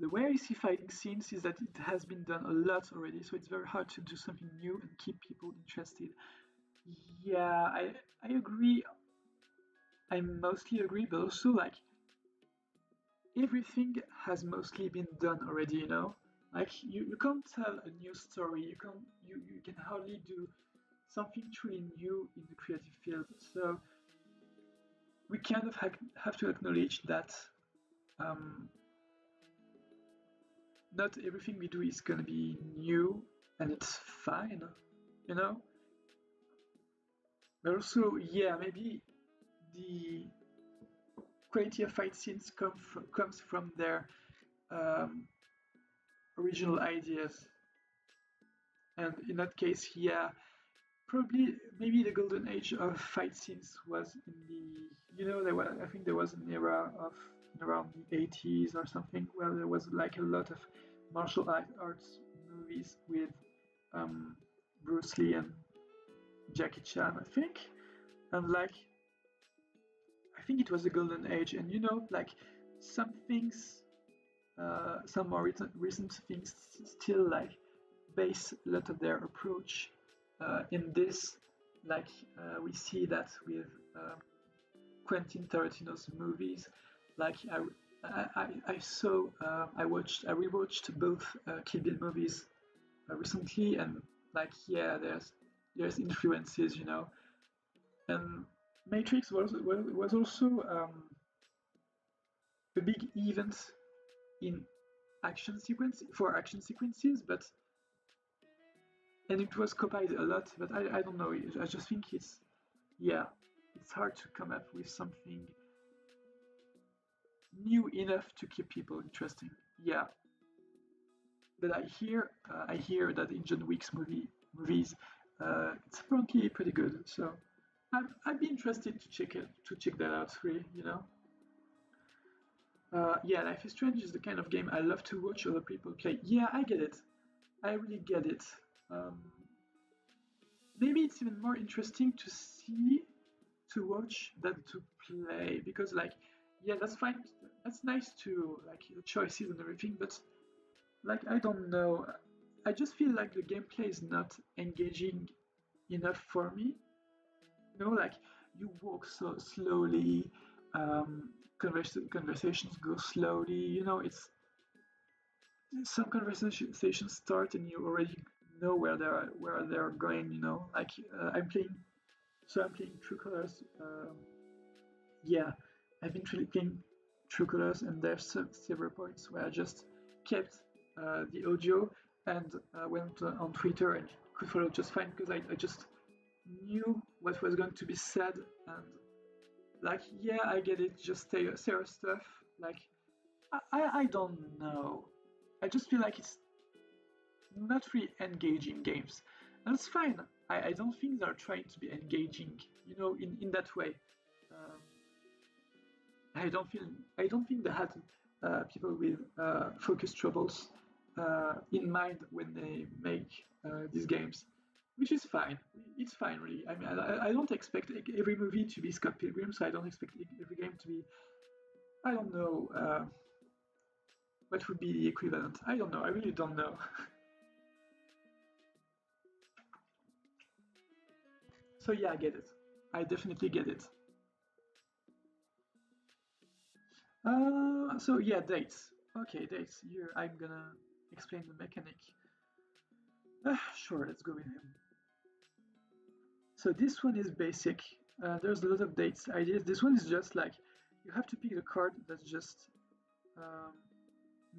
A: the way I see fighting scenes is that it has been done a lot already, so it's very hard to do something new and keep people interested. Yeah, I agree. I mostly agree, but also like everything has mostly been done already, you know? Like you can't tell a new story, you can hardly do something truly new in the creative field. So we kind of have to acknowledge that um, not everything we do is gonna be new and it's fine, you know? But also, yeah, maybe the quality of fight scenes comes from their um, original ideas. And in that case, yeah, probably maybe the golden age of fight scenes was in the there was I think there was an era of around the 80s or something where there was like a lot of martial arts movies with um, Bruce Lee and Jackie Chan, I think, and like I think it was a golden age, and like some things, some more recent things still like base a lot of their approach in this. Like we see that with Quentin Tarantino's movies. Like I saw, I rewatched both Kill Bill movies recently, and like yeah, there's influences, and Matrix was also a big event in action sequences, but and it was copied a lot. But I don't know. I just think yeah, it's hard to come up with something new enough to keep people interesting. Yeah, but I hear that in John Wick's movies, it's apparently pretty good. So I'd be interested to check that out. Really, you know. Yeah, Life is Strange is the kind of game I love to watch other people play. Yeah, I get it. I really get it. Um, Maybe it's even more interesting to see, to watch than to play because, like, yeah, that's fine. That's nice to like your choices and everything, but like, I don't know. I just feel like the gameplay is not engaging enough for me. You know, like you walk so slowly, conversations go slowly. You know, it's some conversations start and you already know where they're going. You know, like I'm playing True Colors. Yeah, I've been really playing True Colors, and there's several points where I just kept the audio and went on Twitter and could follow just fine because I just knew what was going to be said and like yeah I get it just say our stuff like I don't know. I just feel like it's not really engaging games. And that's fine. I don't think they're trying to be engaging, you know, in that way. Um, I don't feel I don't think they had people with focus troubles in mind when they make these games, which is fine. It's fine, really. I mean, I don't expect every movie to be Scott Pilgrim, so I don't expect every game to be. I don't know what would be the equivalent. I don't know. I really don't know. So yeah, I get it. I definitely get it. So yeah, dates. Okay, dates. Here I'm gonna explain the mechanic. Sure, let's go with him. So this one is basic. There's a lot of dates ideas. This one is just like you have to pick a card that just um,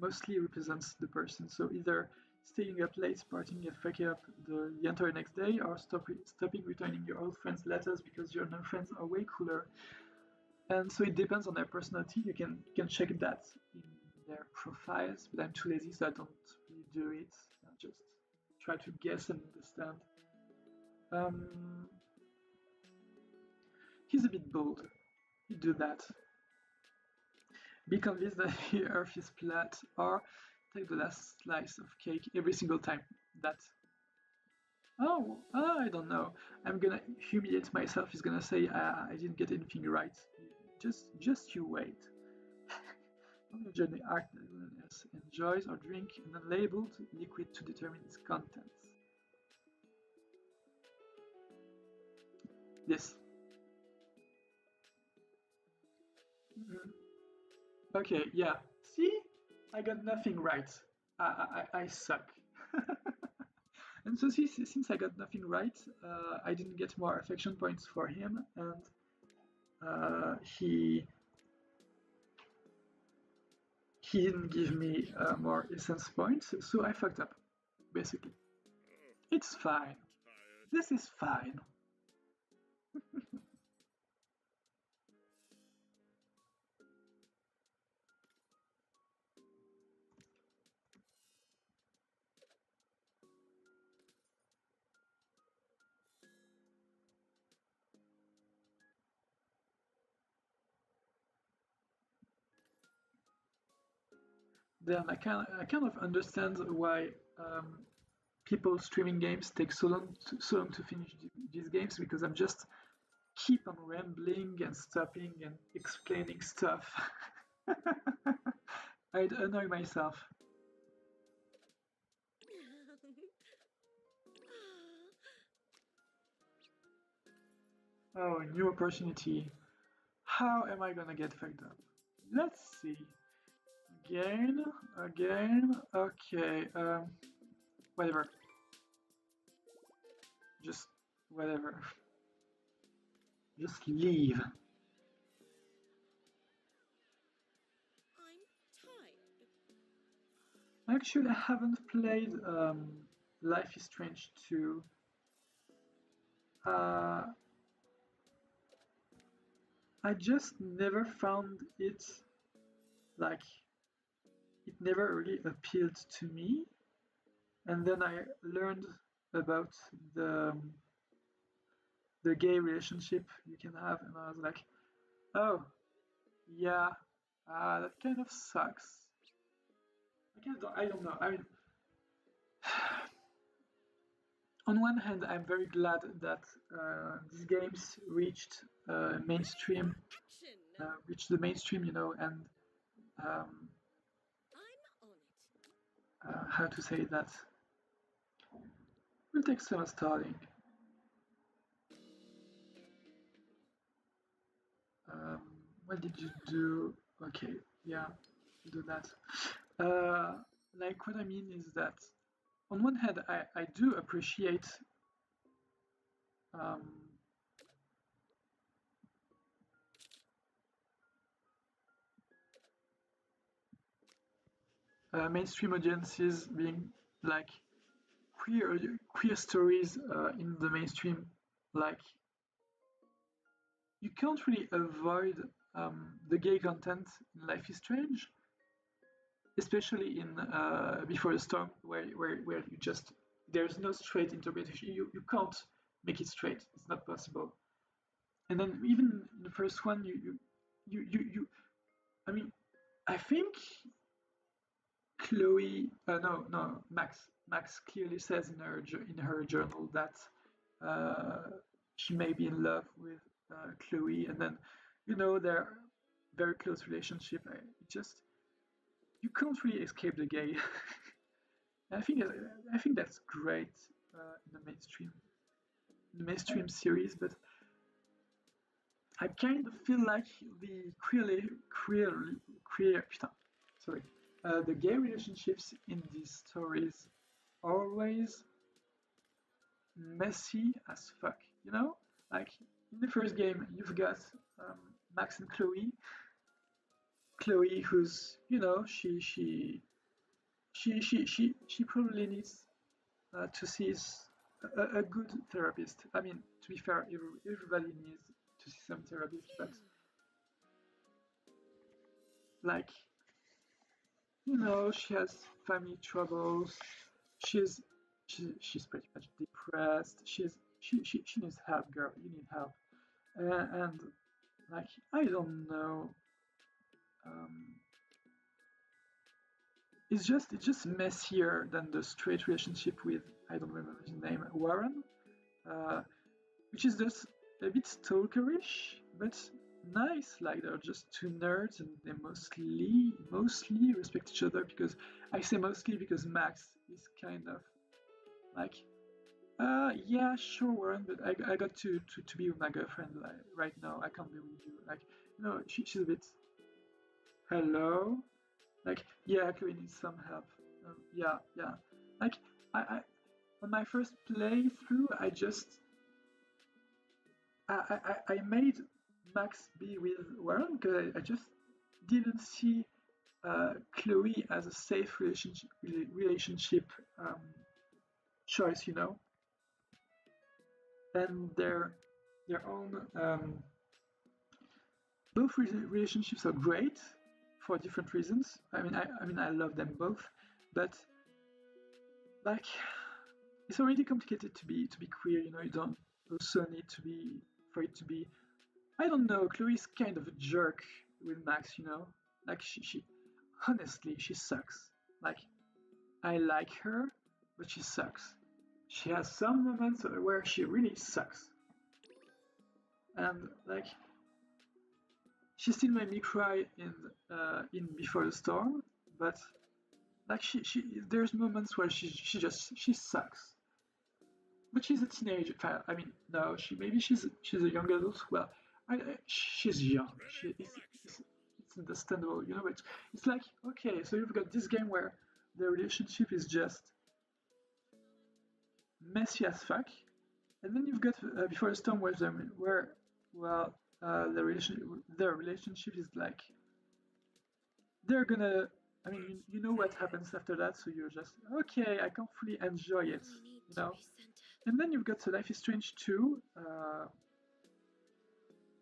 A: mostly represents the person. So either staying up late, partying and fucking up the entire next day, or stopping returning your old friends' letters because your new friends are way cooler. And so it depends on their personality. You can check that in their profiles, but I'm too lazy, so I don't really do it. I just try to guess and understand. Um, he's a bit bold. You do that. Be convinced that the Earth is flat, or take the last slice of cake every single time. That. Oh, I don't know. I'm gonna humiliate myself. He's gonna say I didn't get anything right. Just you wait. On the journey, art enjoys or drink an unlabeled liquid to determine its contents. Yes. Mhm. Okay, yeah. See? I got nothing right. I suck. And so since I got nothing right, I didn't get more affection points for him, and he didn't give me more essence points, so I fucked up, basically. It's fine. This is fine. Then I kind of understand why people streaming games take so long to finish these games because I'm just keep on rambling and stopping and explaining stuff. I'd annoy myself. Oh, new opportunity. How am I gonna get fucked up? Let's see. Again. Okay. Whatever. Just whatever. Just leave.
B: I'm tired.
A: Actually, I haven't played Life is Strange 2. Uh, I just never found it like it never really appealed to me. And then I learned about the the gay relationship you can have, and I was like, oh yeah, that kind of sucks. I don't know. I mean, on one hand, I'm very glad that these games mainstream,
B: Action!
A: reached the mainstream, you know, and um,
B: I'm on it.
A: how to say that. Will take some starting. Um, what did you do? Okay, yeah, do that. Uh, like what I mean is that on one hand, I do appreciate um, mainstream audiences being like queer stories in the mainstream. Like you can't really avoid the gay content in Life is Strange, especially in Before the Storm, where you just there's no straight interpretation. You can't make it straight. It's not possible. And then even in the first one, you I mean, I think Chloe, no, Max clearly says in her journal that uh, she may be in love with Chloe, and then their very close relationship. Just you can't really escape the gay. I think that's great in the mainstream series, but I kind of feel like the putain, sorry, the gay relationships in these stories are always messy as fuck. You know, like in the first game, you've got um, Max and Chloe. Chloe, who's she probably needs to see a good therapist. I mean, to be fair, everybody needs to see some therapist, but
B: Phew.
A: like she has family troubles. She's she's pretty much depressed. She needs help, girl. You need help. And like I don't know. Um, it's just messier than the straight relationship with I don't remember his name, Warren, uh, which is just a bit stalkerish, but nice. Like they're just two nerds, and they mostly respect each other because I say mostly because Max is kind of like, yeah, sure, Warren, but I got to be with my girlfriend like, right now. I can't be with you. Like, she's a bit, hello, like, yeah, Chloe needs some help. Yeah, yeah. Like, I on my first playthrough, I made Max be with Warren because I just didn't see Chloe as a safe relationship um, choice, and their own both relationships are great for different reasons. I mean, I love them both, but like, it's already complicated to be queer. You don't also need to be for it to be. I don't know. Chloe's kind of a jerk with Max. Like she honestly she sucks. Like I like her, but she sucks. She has some moments where she really sucks, and like she still made me cry in Before the Storm, but like she there's moments where she sucks. But she's a teenager. I mean, no, she's a young adult. Well, she's young. It's understandable, But it's like okay, so you've got this game where the relationship is just messy as fuck, and then you've got Before the Storm where well, their relationship is like they're gonna. I mean, you know what happens after that, so you're just okay. I can't fully enjoy it,
B: I need
A: you
B: to
A: know.
B: recenter.
A: And then you've got Life is Strange 2,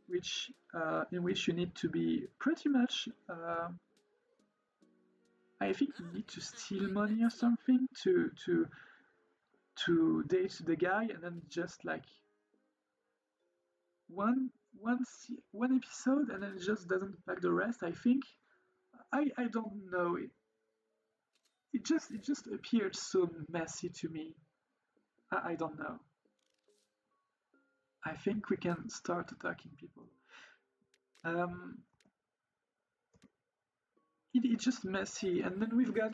A: which in which you need to be pretty much. I think you need to
B: I'm at
A: steal
B: my
A: money or
B: maximum.
A: something to date the guy, and then just like one episode, and then it just doesn't pack the rest. I think I don't know. It just appeared so messy to me. I don't know. I think we can start attacking people. Um, it's just messy, and then we've got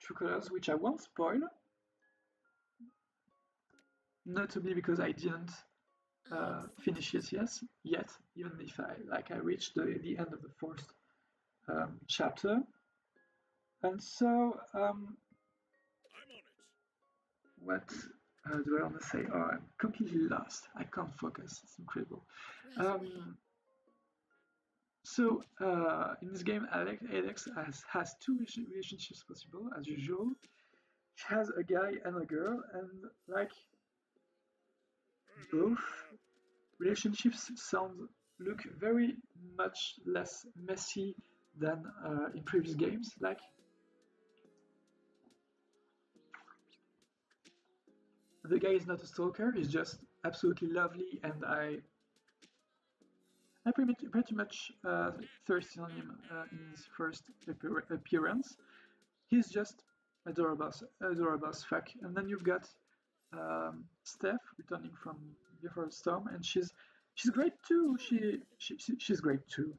A: True Colors, which I won't spoil, notably because I didn't
B: I'm
A: finish
B: sentient.
A: it yet, even if I reached the end of the first chapter. And so,
C: I'm on it.
A: what do I want to say? Oh, I'm completely lost. I can't focus. It's incredible.
B: Right away.
A: Um, so, in this game, Alex has two relationships possible, as usual. She has a guy and a girl, and like
C: Hello
A: both
C: there.
A: relationships look very much less messy than in previous games. Like the guy is not a stalker; he's just absolutely lovely, and I pretty much thirsty on him in his first appearance. He's just adorable as fuck. And then you've got Steph returning from before the storm, and she's great too.
B: Time for the
A: She's great too.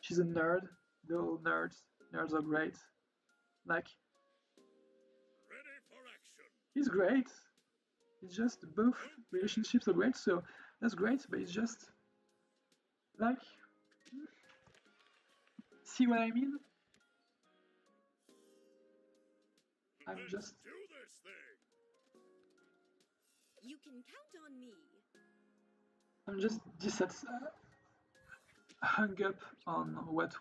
A: She's a nerd. They're all nerds. Nerds are great. Like
C: Ready for action.
A: he's great. It's just both
C: Okay.
A: relationships are great, so that's great. But it's just like, see what I mean? I'm
C: Let's
A: just
C: do this thing.
B: You can count on me.
A: I'm just hung up on what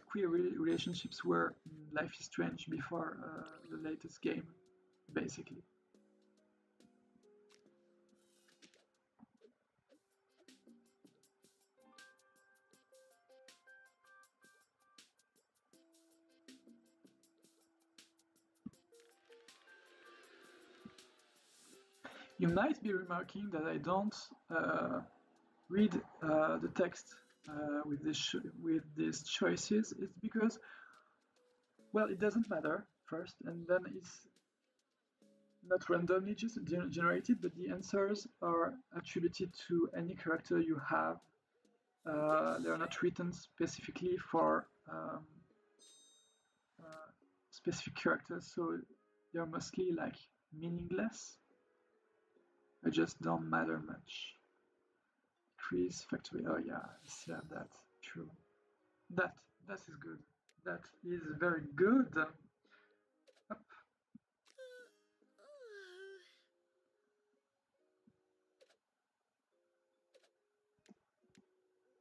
A: queer relationships were in Life is Strange before the latest game, basically. You might be remarking that I don't read the text with these choices. It's because, well, it doesn't matter first, and then it's not randomly just generated, but the answers are attributed to any character you have. They are not written specifically for specific characters, so they're mostly like meaningless. They just don't matter much. Chris Factory. Oh yeah, I still have that. True. That that is good. That is very good.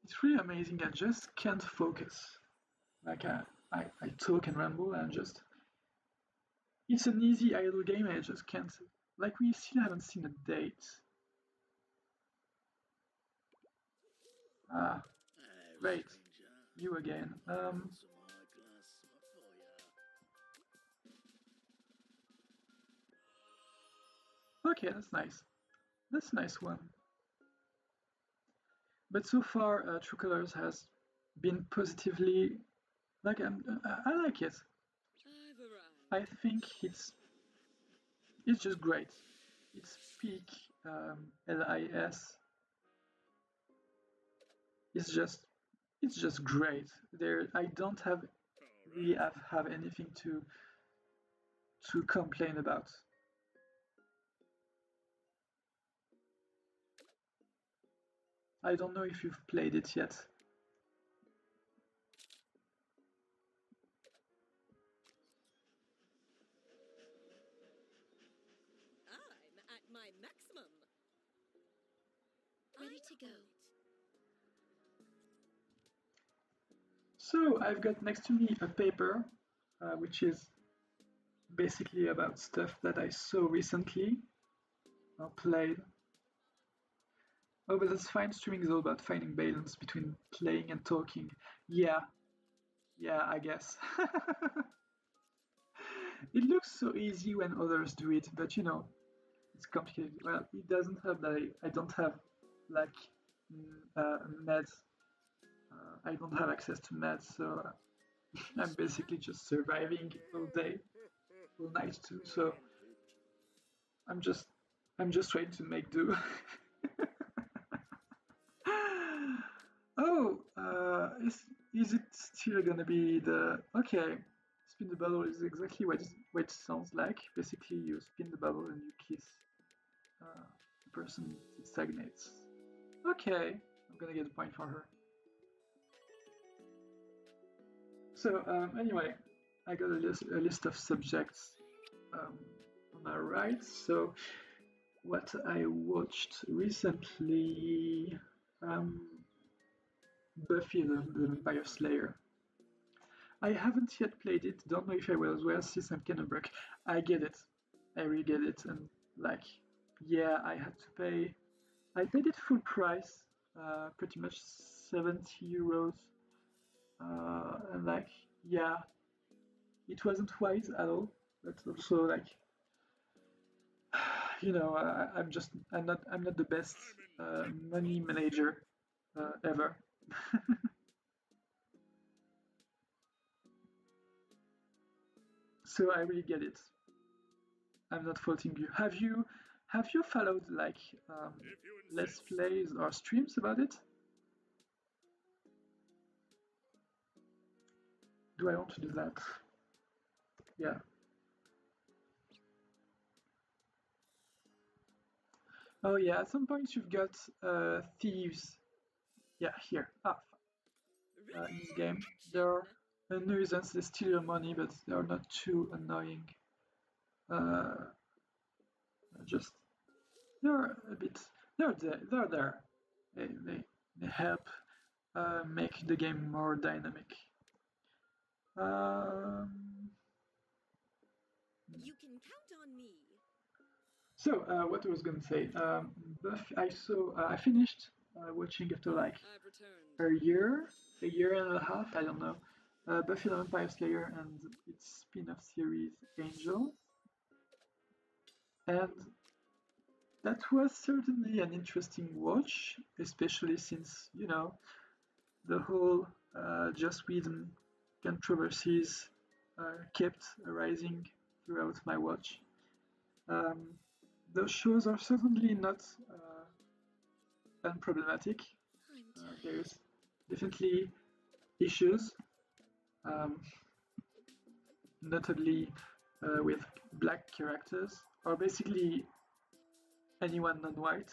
A: It's really amazing. I just can't focus. Like I talk and ramble and just it's an easy idle game. I just can't. Like we still haven't seen a date. Ah,
C: Hello,
A: great.
C: stranger.
A: You again.
C: Some eyeglass for ya.
A: Okay, that's nice. That's a nice one. But so far, True Colors has been positively like I like it.
B: I've arrived.
A: I think it's just great. It's peak LIS. It's just it's just great. There, I don't have
C: All
A: really
C: right.
A: have anything to complain about. I don't know if you've played it yet.
B: I'm at my maximum. Ready to go.
A: So I've got next to me a paper, which is basically about stuff that I saw recently or played. Oh, but that's fine. Streaming is all about finding balance between playing and talking. Yeah, I guess. It looks so easy when others do it, but it's complicated. Well, it doesn't help that I don't have like meds. I don't have access to meds, so I'm basically just surviving all day, all night too. So I'm just trying to make do. Oh, is it still gonna be the okay? Spin the bubble is exactly what it sounds like. Basically, you spin the bubble and you kiss the person. It stagnates. Okay, I'm gonna get a point for her. So anyway, I got a list of subjects on my right. So what I watched recently, Buffy the Vampire Slayer. I haven't yet played it. Don't know if I will as well. Since I'm kind of broke. I get it. I really get it. And like, yeah, I had to pay. I paid it full price, pretty much 70 euros. And like, yeah, it wasn't wise at all. But also like, I'm not the best money manager ever. So I really get it. I'm not faulting you. Have you followed like let's plays or streams about it? Do I want to do that? Yeah. Oh yeah, at some point you've got thieves. Yeah, here. In this game. They're a nuisance, they steal your money, but they're not too annoying. Just they're a bit they're there. They help make the game more dynamic.
B: You can count on me.
A: So what I was gonna say, I finished watching after like a year and a half, I don't know, Buffy the Vampire Slayer and its spin-off series Angel, and that was certainly an interesting watch, especially since the whole Joss Whedon controversies kept arising throughout my watch. Those shows are certainly not unproblematic. There's definitely issues, um, notably with black characters, or basically anyone non-white.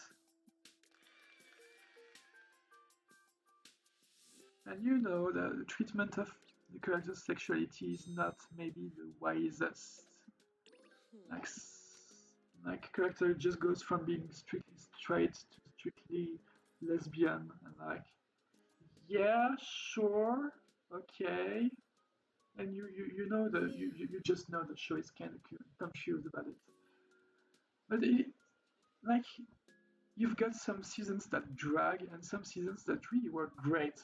A: And the treatment of the character's sexuality is not maybe the wisest. Like character just goes from being strictly straight to strictly lesbian, and like, yeah, sure, okay, and you just know the show is kind of confused about it. But like, you've got some seasons that drag and some seasons that really work great.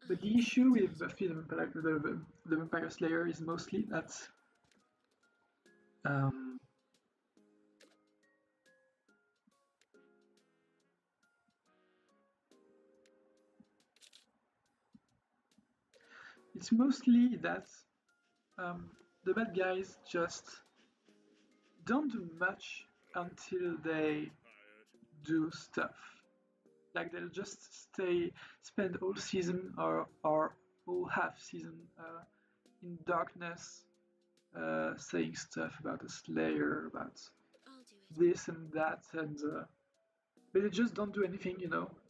A: But the issue with Buffy the Vampire Slayer is mostly that it's mostly that the bad guys just don't do much until they do stuff. Like they'll just spend all season or all half season in darkness, saying stuff about a Slayer, about this and that, and but they just don't do anything,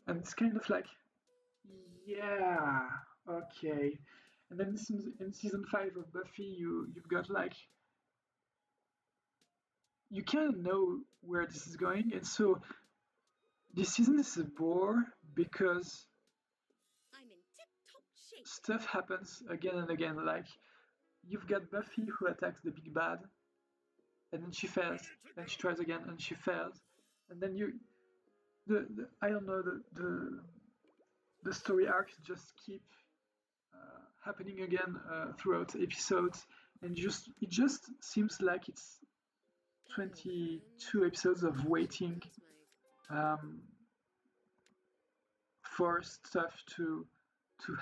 A: And it's kind of like, yeah, okay. And then in season 5 of Buffy, you've got like you kind of know where this is going, and so this season is a bore because
B: I'm in tip-top shape.
A: stuff happens again and again. Like you've got Buffy who attacks the big bad, and then she fails, and she tries again, and she fails, and then the I don't know the story arcs just keep happening again throughout episodes, and it just seems like it's 22 episodes of waiting um, for stuff to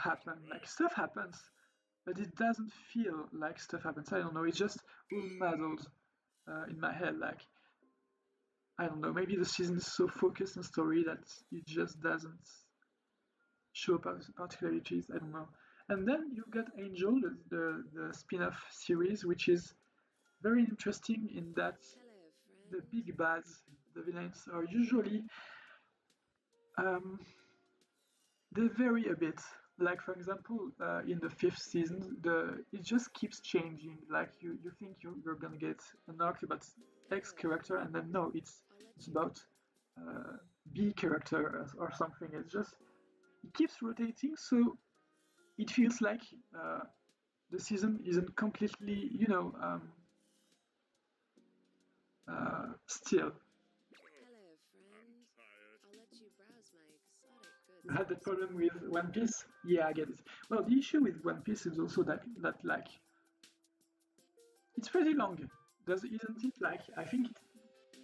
A: happen. Like stuff happens, but it doesn't feel like stuff happens. I don't know. It's just all muddled in my head. Like I don't know. Maybe the season is so focused on story that it just doesn't show particularities. I don't know. And then you've got Angel, the spin-off series, which is very interesting in that the big bads, the villains, are usually um, they vary a bit. Like for example, in the fifth season, it just keeps changing. Like you think you're gonna get an arc about X character, and then no, it's about B character or something. It keeps rotating, so it feels like the season isn't completely, still. You had the problem with One Piece? Yeah, I get it. Well, the issue with One Piece is also that like it's pretty long, isn't it? Like I think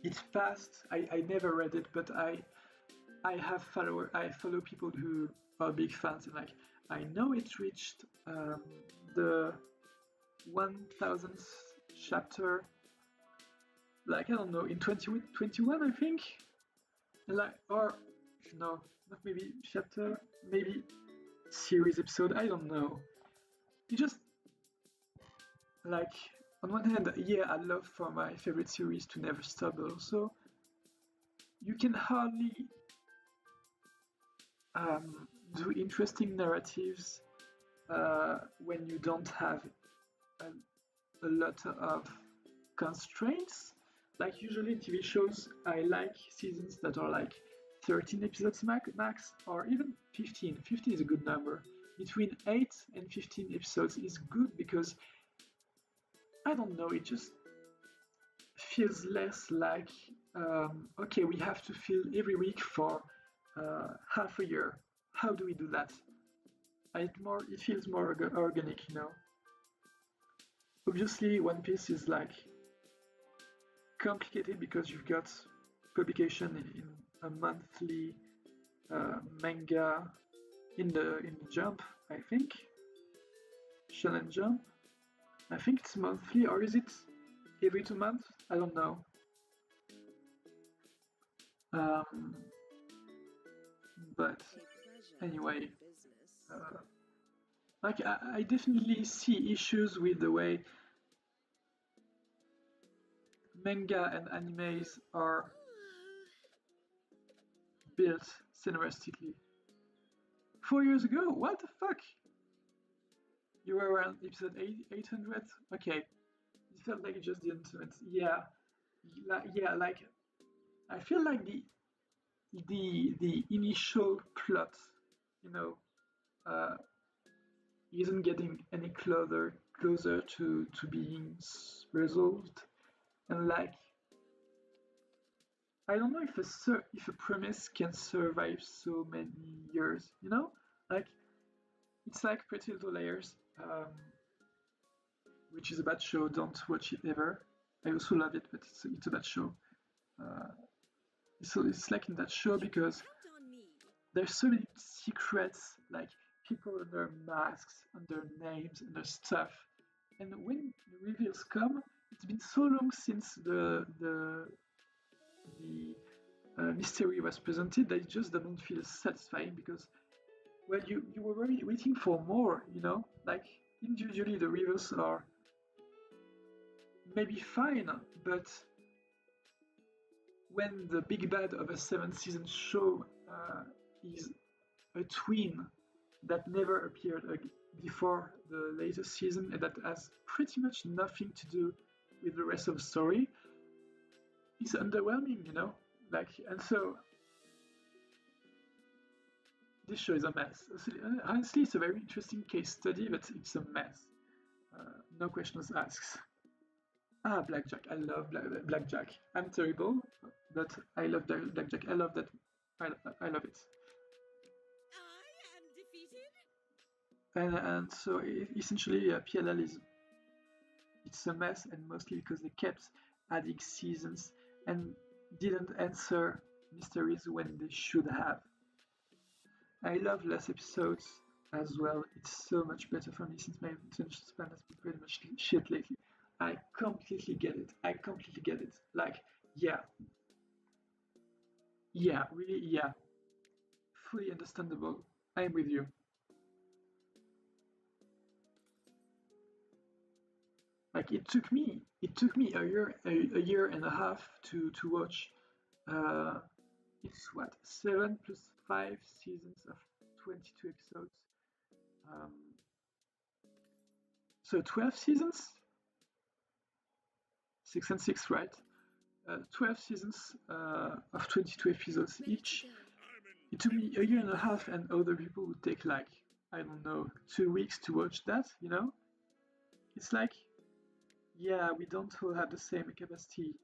A: it's fast. I never read it, but I follow people who are big fans, and like I know it reached the 1000th chapter. Like I don't know, in 2021 I think, and like or no, not maybe chapter, maybe series episode. I don't know. You just like on one hand, yeah, I love for my favorite series to never stop, but also you can hardly do interesting narratives when you don't have a lot of constraints. Like usually TV shows, I like seasons that are like 13 episodes max, or even 15. 15 is a good number. Between 8 and 15 episodes is good because I don't know, it just feels less like okay, we have to fill every week for half a year. How do we do that? It feels more organic, Obviously, One Piece is like complicated because you've got publication in a monthly manga in the Jump, I think. Shonen Jump. I think it's monthly, or is it every 2 months? I don't know. But anyway, like I definitely see issues with the way manga and animes are built cinematically. 4 years ago? What the fuck? You were around episode 800? Okay. It felt like just the internet. Yeah. Like I feel like the initial plot, uh, isn't getting any closer to being resolved, and like I don't know if a premise can survive so many years, like it's like Pretty Little Liars, which is a bad show. Don't watch it ever. I also love it, but it's a bad show. So it's like in that show because there's so many secrets, like people under masks, under names, under stuff. And when the reveals come, it's been so long since the mystery was presented that it just doesn't feel satisfying because, well, you were really waiting for more, Like individually the reveals are maybe fine, but when the big bad of a 7-season show is a twin that never appeared before the latest season and that has pretty much nothing to do with the rest of the story, it's underwhelming, you know. Like, and so this show is a mess. Honestly, it's a very interesting case study, but it's a mess. No questions asked. Ah, Blackjack. I love Blackjack. I'm terrible, but I love Blackjack. I love that. I love it.
B: I am defeated.
A: And so essentially, PLL is it's a mess, and mostly because they kept adding seasons and didn't answer mysteries when they should have. I love less episodes as well. It's so much better for me since my attention span has been pretty much shit lately. I completely get it. I completely get it. Like, yeah, yeah, really, yeah, fully understandable. I'm with you. Like, it took me a year and a half to watch. Uh, it's what 7 plus 5 seasons of 22 episodes. Um, so 12 seasons, 6 and 6, right? 12 seasons of 22 episodes each. It took me a year and a half, and other people would take like, I don't know, 2 weeks to watch that, you know? It's like, yeah, we don't all have the same capacities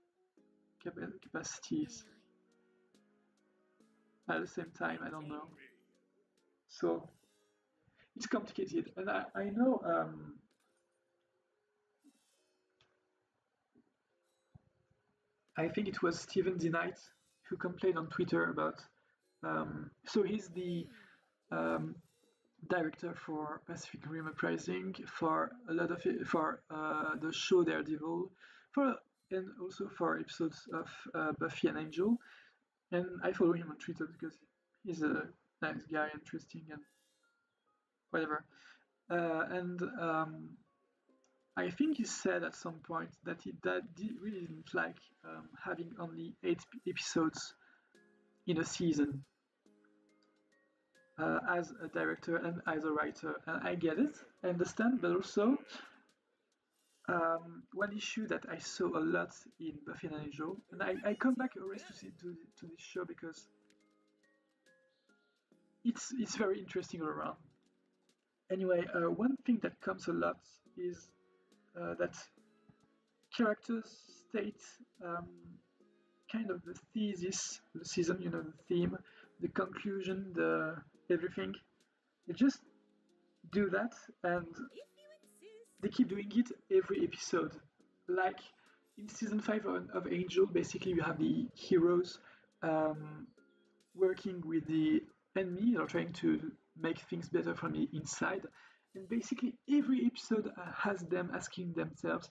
A: at the same time, I don't know. So it's complicated, and I know I think it was Steven D. Knight who complained on Twitter about. So he's the um, director for Pacific Rim Uprising, for a lot of for the show Daredevil, for and also for episodes of Buffy and Angel. And I follow him on Twitter because he's a nice guy, interesting, and whatever. And I think he said at some point that really didn't like having only 8 episodes in a season as a director and as a writer. And I get it, I understand, but also one issue that I saw a lot in Buffy and Angel, and I come back always to this show because it's very interesting all around. Anyway, one thing that comes a lot is that characters state um, kind of the thesis, the season, you know, the theme, the conclusion, the everything. They just do that, and they keep doing it every episode. Like in season 5 of Angel, basically you have the heroes um, working with the enemy or trying to make things better from the inside. And basically every episode has them asking themselves,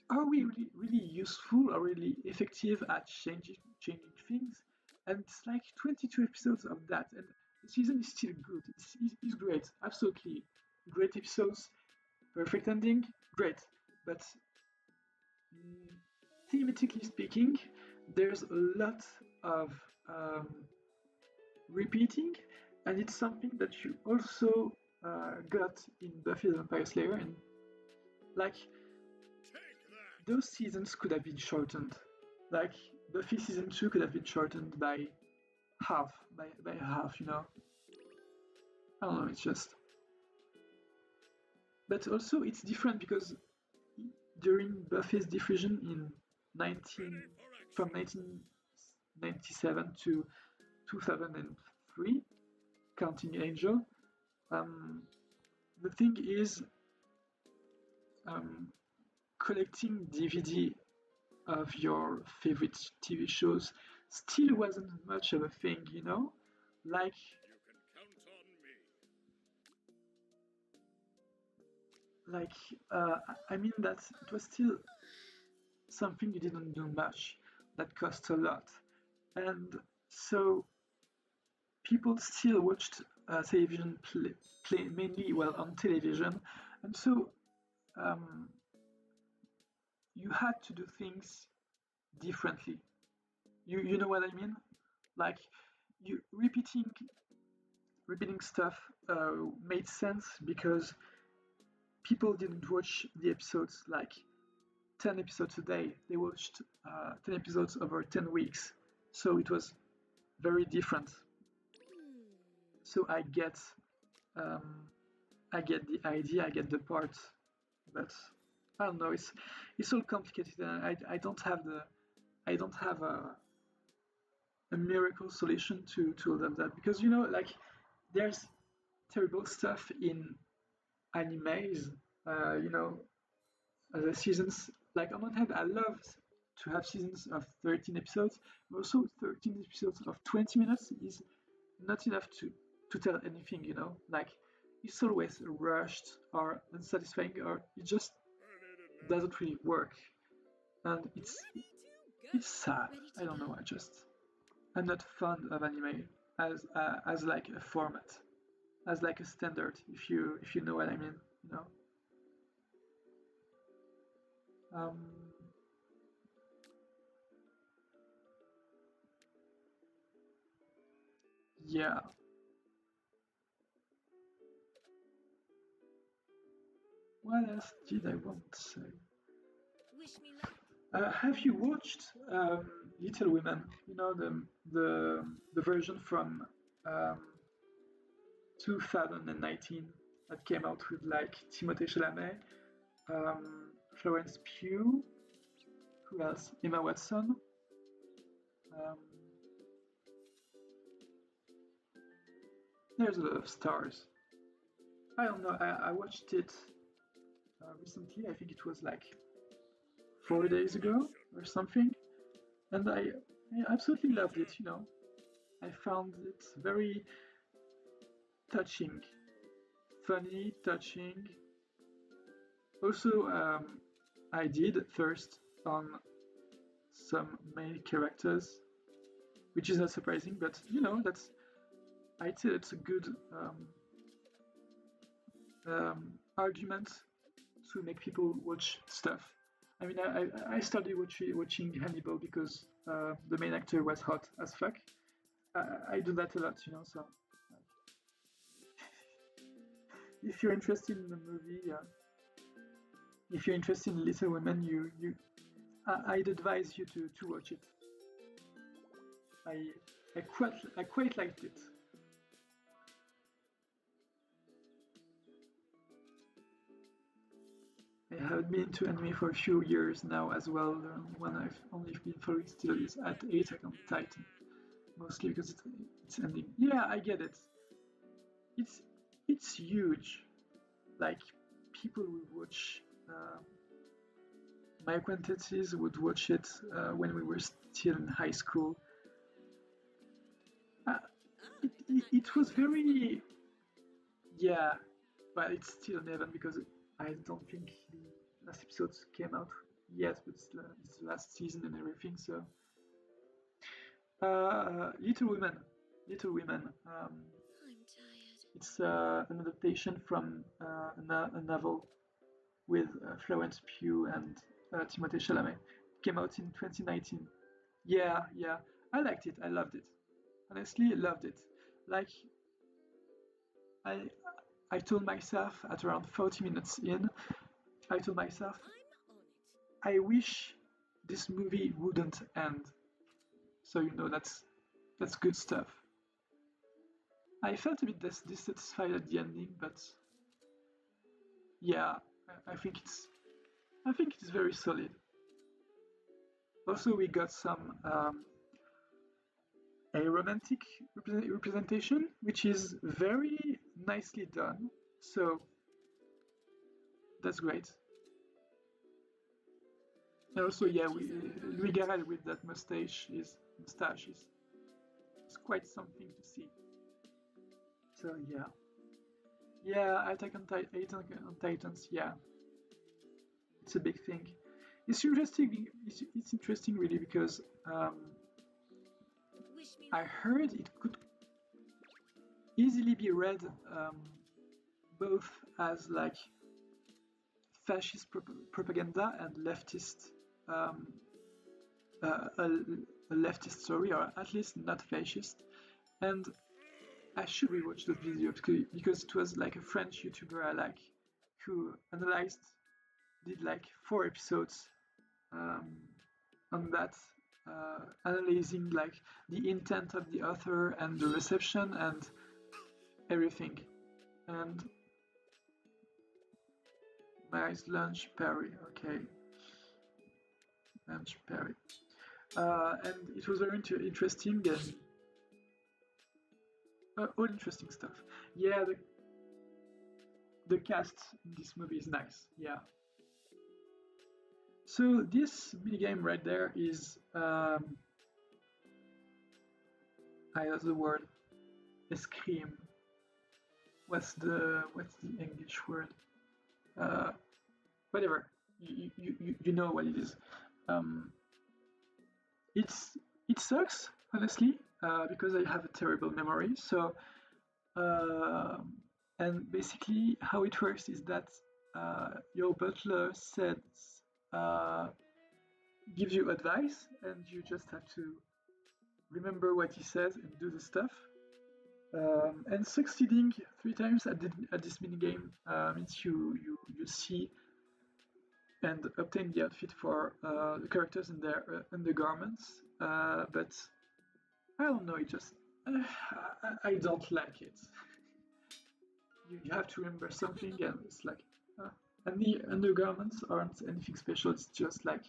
A: are we really useful or really effective at changing things? And it's like 22 episodes of that, and the season is still good. It's great, absolutely great episodes, perfect ending, great. But thematically speaking, there's a lot of um, repeating, and it's something that you also got in Buffy the Vampire Slayer, and like those seasons could have been shortened. Like Buffy season 2 could have been shortened by half, by half, you know. I don't know, it's just. But also it's different because during Buffy's diffusion in 19 from 1997 to 2003, counting Angel, the thing is um, collecting DVD of your favorite TV shows still wasn't much of a thing, you know? Like,
C: You can count on me.
A: like I mean that it was still something you didn't do much, that cost a lot. And so people still watched television play mainly well on television. And so um, you had to do things differently. You know what I mean? Like you repeating stuff made sense because people didn't watch the episodes like 10 episodes a day. They watched 10 episodes over 10 weeks. So it was very different. So I get the idea, I get the part, but I don't know. It's all complicated, and I don't have a miracle solution to all of that, because like there's terrible stuff in animes. The seasons, like on one hand, I love to have seasons of 13 episodes, but also 13 episodes of 20 minutes is not enough to tell anything, like it's always rushed or unsatisfying, or it just doesn't really work, and it's sad. I don't know. I'm not fond of anime as like a format, as like a standard. If you know what I mean, Um, yeah. What else did I want to say?
B: Wish me luck.
A: Have you watched Little Women? The version from um, 2019 that came out with like Timothée Chalamet, Florence Pugh, who else? Emma Watson. Um, there's a lot of stars. I don't know. I watched it recently. I think it was like 4 days ago or something, and I absolutely loved it. I found it very touching, funny, touching. Also, I did thirst on some main characters, which is not surprising, but I'd say it's a good argument to make people watch stuff. I mean, I started watching Hannibal because the main actor was hot as fuck. I do that a lot, so if you're interested in the movie, if you're interested in Little Women, I'd advise you to watch it. I quite liked it. I haven't been to anime for a few years now as well. One I've only been following still is at Attack on Titan, mostly because it's ending. Yeah, I get it. It's huge. Like people will watch. My acquaintances would watch it when we were still in high school. It was very, yeah, but it's still an event because I don't think the last episodes came out yet, but it's the last season and everything. So, Little Women.
B: I'm tired.
A: It's an adaptation from a novel with Florence Pugh and Timothée Chalamet. It came out in 2019. Yeah, I liked it. I loved it. Honestly, I loved it. Like, I I told myself at around 40 minutes in, I told myself,
B: I'm on it.
A: I wish this movie wouldn't end. So that's good stuff. I felt a bit dissatisfied at the ending, but yeah, I think it's very solid. Also, we got some a romantic representation, which is very nicely done. So that's great. And also, yeah, Louis Garrel with that mustache is quite something to see. So yeah, Attack on Titans. Yeah, it's a big thing. It's interesting. It's interesting really because
B: Wish me
A: I
B: luck.
A: heard it could easily be read both as like fascist propaganda and leftist um, a leftist story, or at least not fascist. And I should rewatch that video because it was like a French YouTuber I like who did like 4 episodes on that, analyzing like the intent of the author and the reception and everything. And nice lunch, Perry. Okay, lunch, Perry. And it was very interesting and all interesting stuff. Yeah, the cast in this movie is nice. Yeah. So this minigame right there is I know the word escrime. What's the English word? Whatever. You know what it is. It sucks honestly because I have a terrible memory. So and basically how it works is that your butler gives you advice and you just have to remember what he says and do the stuff. And succeeding 3 times at this minigame means you see and obtain the outfit for the characters in their undergarments. But I don't know, it just I don't like it. You have to remember something, and it's like, and the undergarments aren't anything special. It's just like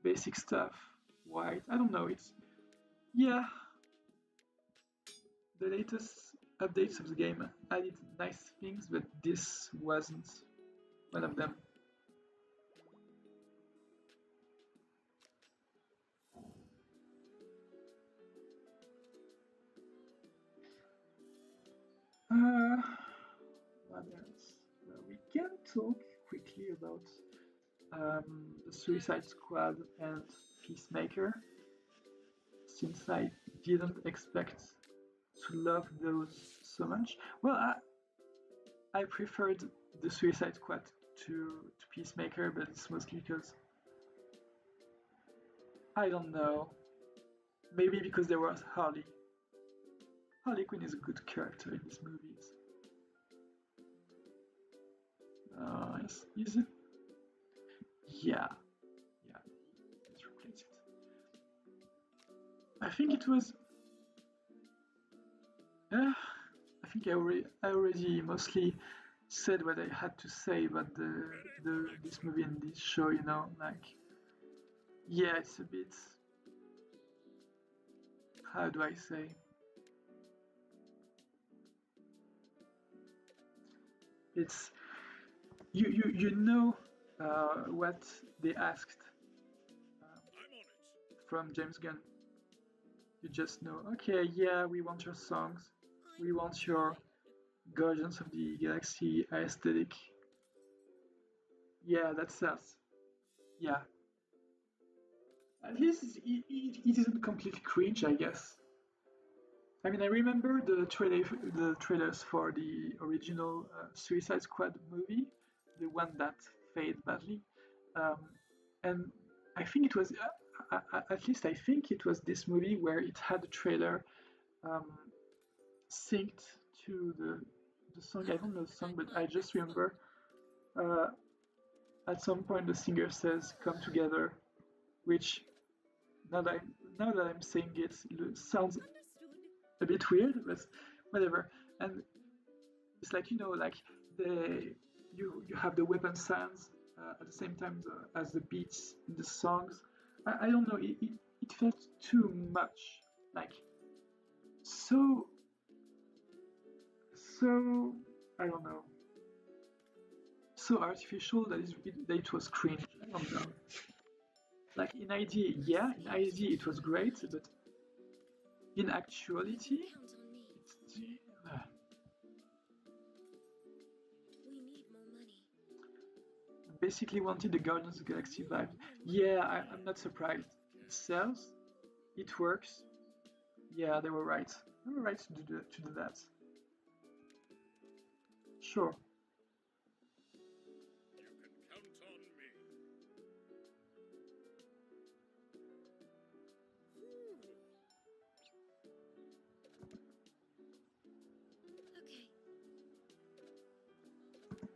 A: basic stuff, white. I don't know. It's yeah. The latest updates of the game added nice things, but this wasn't one of them. What else? We can talk quickly about the Suicide Squad and Peacemaker, since I didn't expect to love those so much. Well, I preferred the Suicide Squad to Peacemaker, but it's mostly because I don't know. Maybe because there was Harley. Harley Quinn is a good character in these movies. Is it? Yeah. Let's replace it. I think it was. I think I already mostly said what I had to say about this movie and this show. You know, like, yeah, it's a bit. How do I say? It's you know what they asked from James Gunn. You just know, okay, yeah, we want your songs, we want your Guardians of the Galaxy aesthetic. Yeah, that sells. Yeah. At least it isn't completely cringe, I guess. I mean, I remember the trailers for the original Suicide Squad movie, the one that failed badly, um, and I think it was, at least I think it was this movie where it had a trailer um, synced to the song. I don't know the song, but I just remember uh, at some point the singer says "Come Together," which now that I'm saying it sounds a bit weird, but whatever. And it's like, like you have the weapon sounds at the same time as the beats in the songs. I don't know. It felt too much, like so I don't know, so artificial that it was cringe. I don't know. Like in idea, yeah, in idea it was great, but in actuality,
B: Count on me.
A: it's,
B: We need more money.
A: basically wanted the Guardians of the Galaxy vibe. Yeah, I'm not surprised. It sells, it works. Yeah, they were right. They were right to do that. Sure.
C: You can count on me.
B: Okay.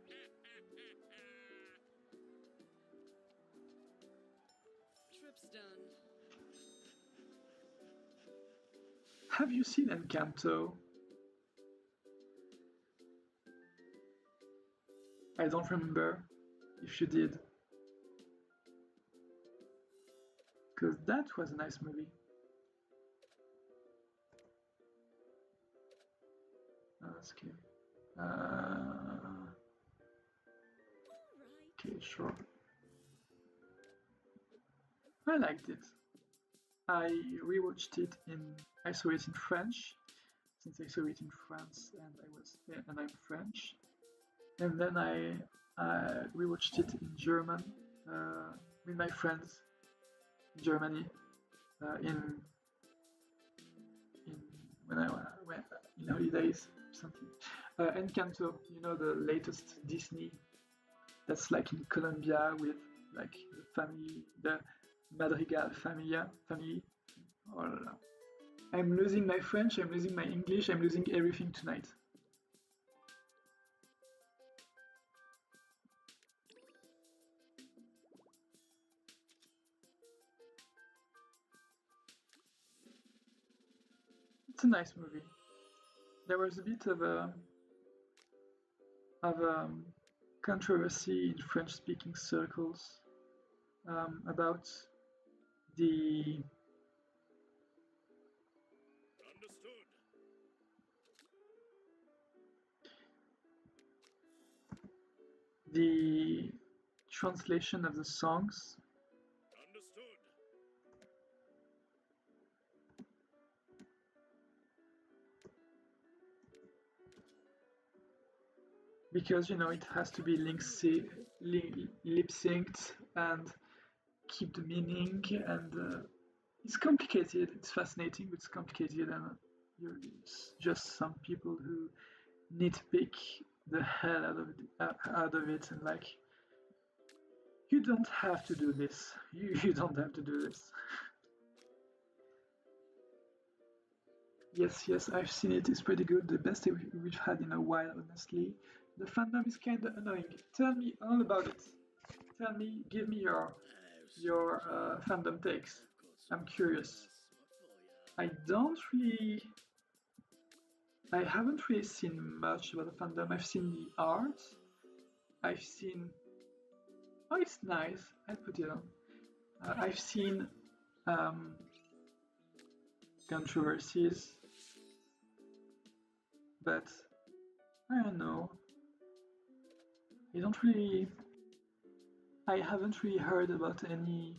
B: job's done.
A: Have you seen Encanto? I don't remember if you did. Because that was a nice movie. That's okay. Okay, sure. I liked it. I rewatched it I saw it in French, since I saw it in France and I'm French. And then I rewatched it in German with my friends in Germany in when I went in holidays something. Encanto, you know, the latest Disney that's like in Colombia with like the family, the Madrigal family. Oh la la. I'm losing my French, I'm losing my English, I'm losing everything tonight. It's a nice movie. There was a bit of a controversy in French-speaking circles about the
C: Understood.
A: the translation of the songs.
C: Understood.
A: Because you know it has to be lip synced and keep the meaning, and it's complicated. It's fascinating, but it's complicated, and it's just some people who nitpick the hell out of it, and like, you don't have to do this. You don't have to do this. Yes, I've seen it. It's pretty good. The best we've had in a while, honestly. The fandom is kind of annoying. Tell me all about it. Tell me, give me your fandom takes. I'm curious. I haven't really seen much about the fandom. I've seen the art. I've seen. Oh, it's nice. I'll put it on. I've seen controversies, but I don't know. I haven't really heard about any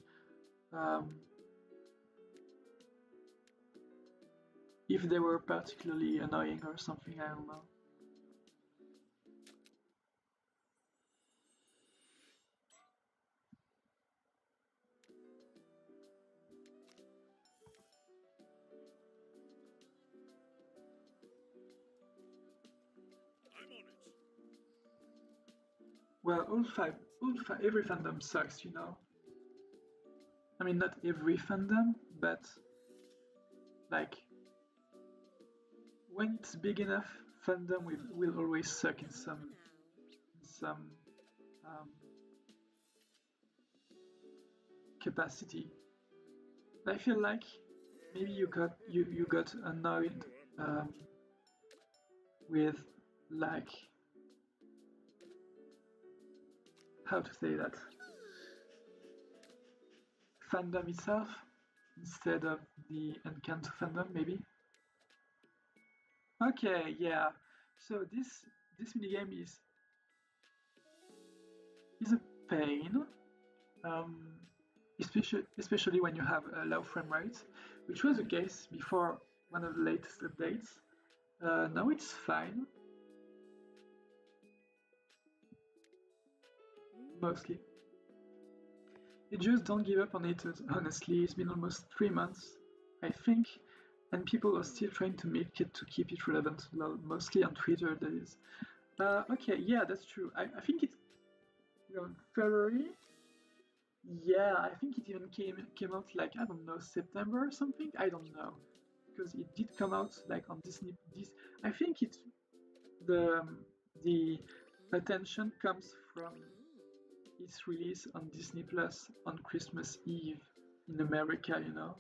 A: if they were particularly annoying or something, I don't know.
C: I'm on it.
A: Well, every fandom sucks, you know. I mean, not every fandom, but like when it's big enough, fandom will always suck in some capacity. I feel like maybe you got annoyed with like how to say that fandom itself instead of the Encanto fandom, maybe. Okay, yeah. So this minigame is a pain, um, especially when you have a low frame rate, which was the case before one of the latest updates. Now it's fine, mostly. You just don't give up on it, honestly. It's been almost 3 months, I think, and people are still trying to make it to keep it relevant, well, mostly on Twitter, that is. Okay, yeah, that's true. I think it's February. Yeah, I think it even came out like, I don't know, September or something. I don't know, because it did come out like on Disney. I think it's the attention comes from its release on Disney Plus on Christmas Eve. in America, you know.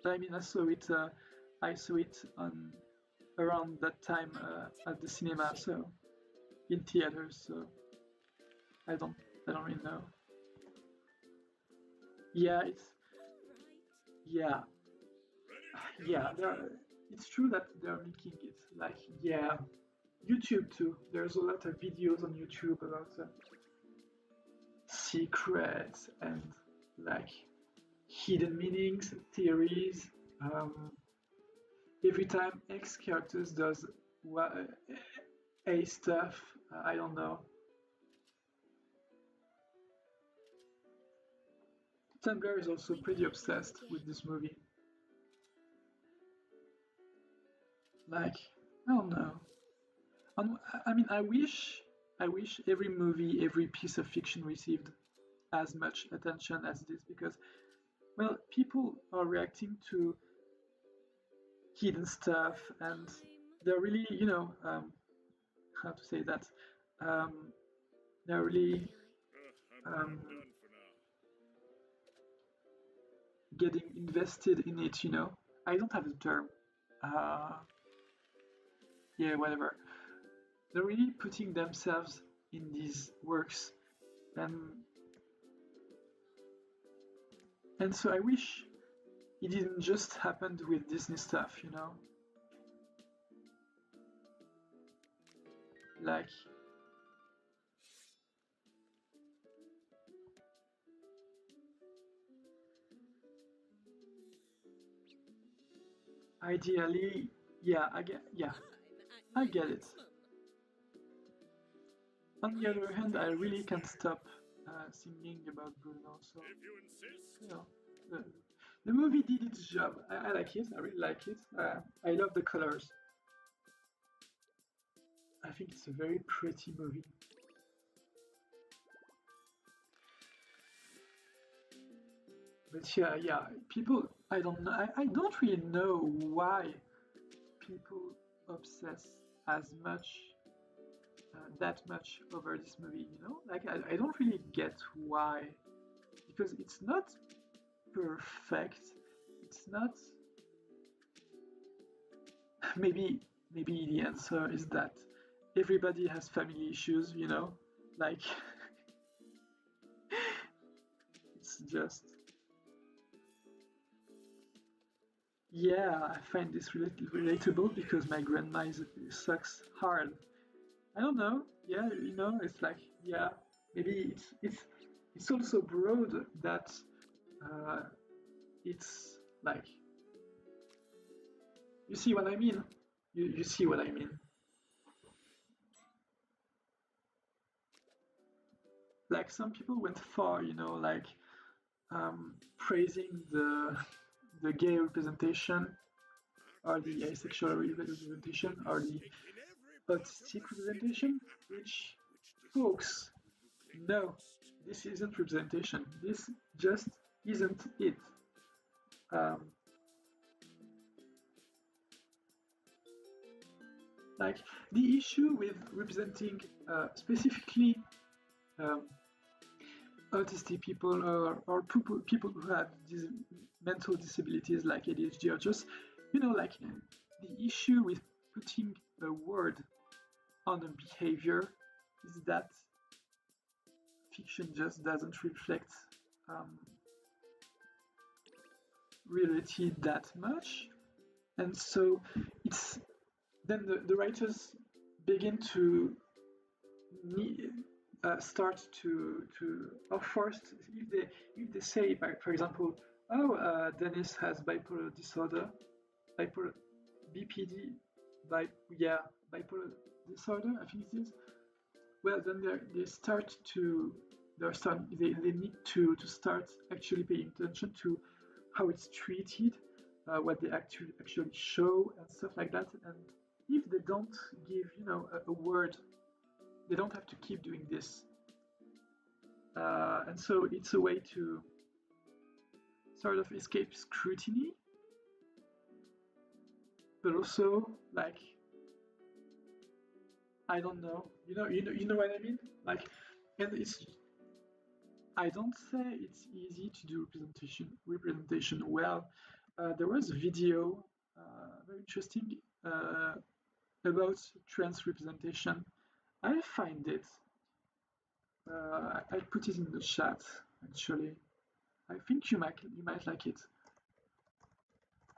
A: I mean, I saw it on around that time at the cinema, so in theaters. So I don't, I don't really know. Yeah, it's yeah,
C: Ready to
A: yeah.
C: go, Major?
A: It's true that they're making it like yeah, YouTube too. There's a lot of videos on YouTube about secrets and like hidden meanings, theories. Um, every time X characters does A stuff, I don't know. Tumblr is also
B: We
A: pretty
B: can't win
A: obsessed
B: again.
A: with this movie. Like, I don't know. I mean, I wish every movie, every piece of fiction received as much attention as this because, well, people are reacting to hidden stuff and they're really, how to say that? Um, they're really um,
C: I'm done for now.
A: getting invested in it, you know. I don't have the term. Uh, yeah, whatever. They're really putting themselves in these works, and so I wish it didn't just happen with Disney stuff, you know. Like, ideally, yeah, I
B: I'm at my
A: get it.
B: maximum.
A: On the
C: Yes,
A: other hand, I really
C: yes,
A: can't
C: dear.
A: stop singing about Bruno. So,
C: If you insist.
A: you know, the, the movie did its job. I like it. I really like it. I love the colors. I think it's a very pretty movie. But yeah, people. I don't know. I don't really know why people obsess as much, that much over this movie. You know, like I don't really get why because it's not perfect. It's not. Maybe the answer is that everybody has family issues. You know, like it's just. Yeah, I find this relatable because my grandma sucks hard. I don't know. Yeah, you know, it's like yeah, maybe it's also broad that uh, it's like you see what I mean. You see what I mean. Like some people went far, you know, like praising the gay representation or the
C: Rubbish,
A: asexual
C: rubbish, rubbish.
A: representation or
C: It's
A: the
C: taking every part of
A: autistic
C: my fitting.
A: representation, which
C: Which
A: folks,
C: decision will you play
A: no,
C: next?
A: this isn't representation. This just isn't it. Um, like the issue with representing specifically um, autistic people or people who have these mental disabilities like ADHD or just, you know, like the issue with putting a word on a behavior is that fiction just doesn't reflect um, reality that much. And so it's then the writers begin to start to or first if they say for example oh Dennis has bipolar disorder bipolar BPD by yeah bipolar disorder I think it is well then they start to they need to start actually paying attention to how it's treated what they actually show and stuff like that and if they don't give you know a word they don't have to keep doing this and so it's a way to sort of escape scrutiny but also like I don't know you know what I mean like and it's I don't say it's easy to do representation well. There was a video, very interesting, about trans representation. I find it. I put it in the chat actually. I think you might like it.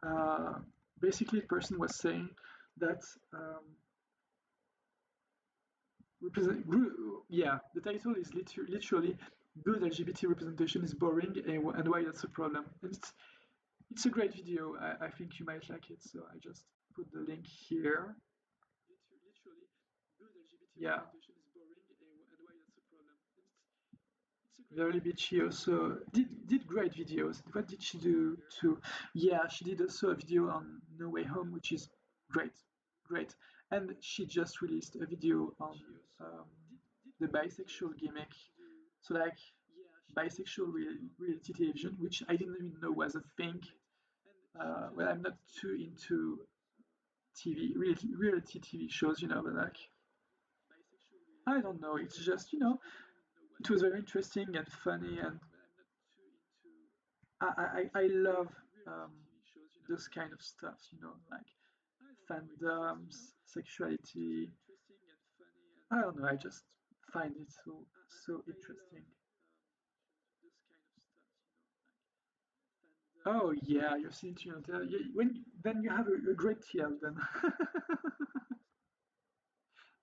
A: Uh, Basically, the person was saying that yeah, the title is literally "Good LGBT representation is boring and why that's a problem." And it's a great video. I think you might like it, so I just put the link here. Yeah, very bitchy also. Did great videos. What did she do too? Yeah, she did also a video on No Way Home, which is great, great. And she just released a video on um, the bisexual gimmick. So like bisexual reality television, which I didn't even know was a thing. Well, I'm not too into reality TV shows, but like I don't know. It's just it was very interesting and funny, and I love um, those kind of stuff, like fandoms, sexuality. I don't know. I just find it so interesting. Oh yeah, you've seen Trinidad. When then you have a great TL then.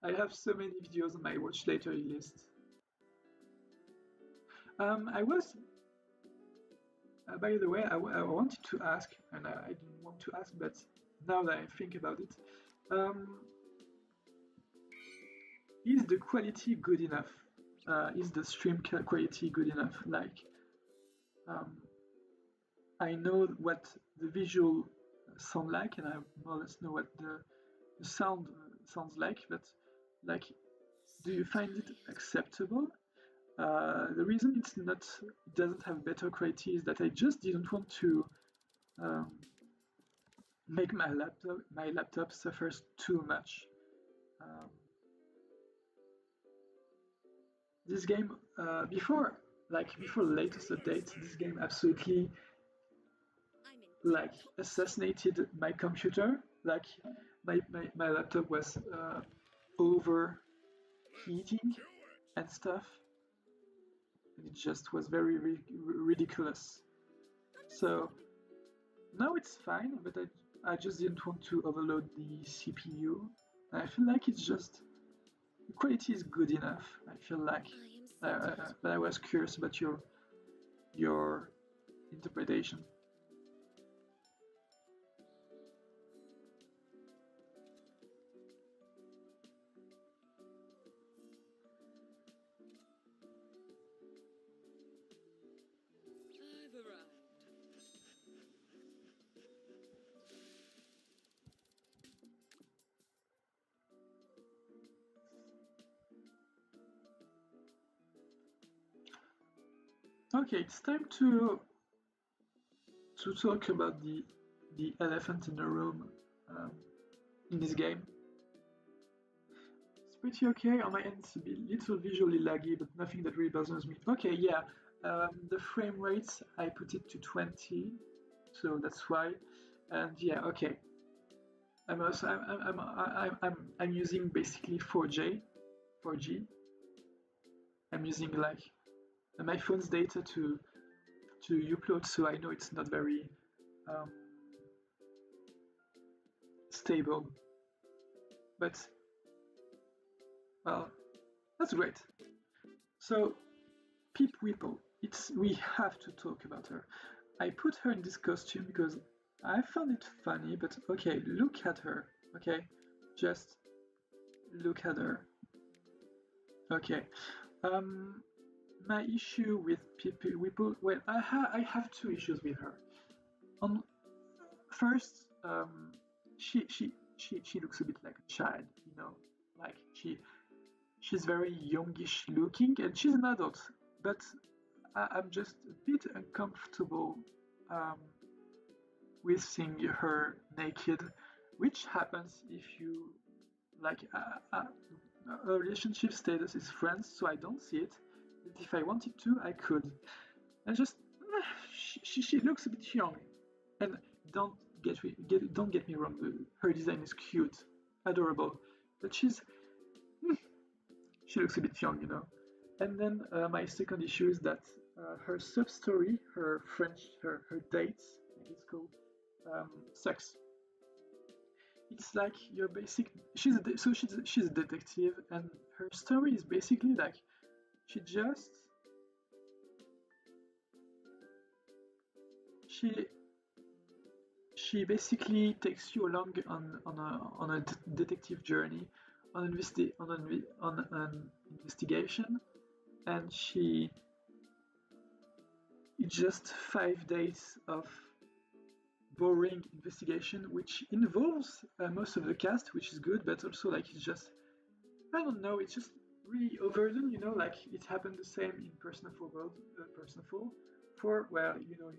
A: I have so many videos on my watch later list. I was, by the way, I wanted to ask, and I didn't want to ask, but now that I think about it, um, is the quality good enough? Is the stream quality good enough? Like, um, I know what the visual sound like, and I more or less know what the sound sounds like, but like, do you find it acceptable? The reason it doesn't have better quality is that I just didn't want to um, make my laptop suffers too much. Um, this game before the latest update, this game absolutely like assassinated my computer. Like my laptop was overheating and stuff, and it just was very ridiculous. So now it's fine, but I just didn't want to overload the CPU. I feel like it's just the quality is good enough. I feel like, but I was curious about your interpretation.
B: I've arrived.
A: Okay, it's time to talk about the elephant in the room um, in this game. It's pretty okay on my end. It's a little visually laggy, but nothing that really bothers me. Okay, yeah, the frame rates I put it to 20, so that's why. And yeah, okay. I'm also I'm using basically 4G. I'm using like my phone's data to upload, so I know it's not very um, stable. But well, that's great. So Peep Whipple, we have to talk about her. I put her in this costume because I found it funny, but okay, look at her. Okay, just look at her. Okay. Um, my issue with Peep Whipple, well, I have two issues with her. On first, she looks a bit like a child, like she's very youngish looking, and she's an adult, but I'm just a bit uncomfortable um, with seeing her naked, which happens if you like a relationship status is friends, so I don't see it. that if I wanted to, I could. And just she looks a bit young, and don't don't get me wrong, her design is cute, adorable, but she looks a bit young, you know. And then my second issue is that her sub story, her dates, it's called, sucks. It's like your basic. She's a detective, and her story is basically like she just she she basically takes you along on a detective journey, on an investigation, and it's just 5 days of boring investigation, which involves most of the cast, which is good, but also like it's just, I don't know, it's just really overdone, you know, like it happened the same in Persona 4 World, Persona 4, where you know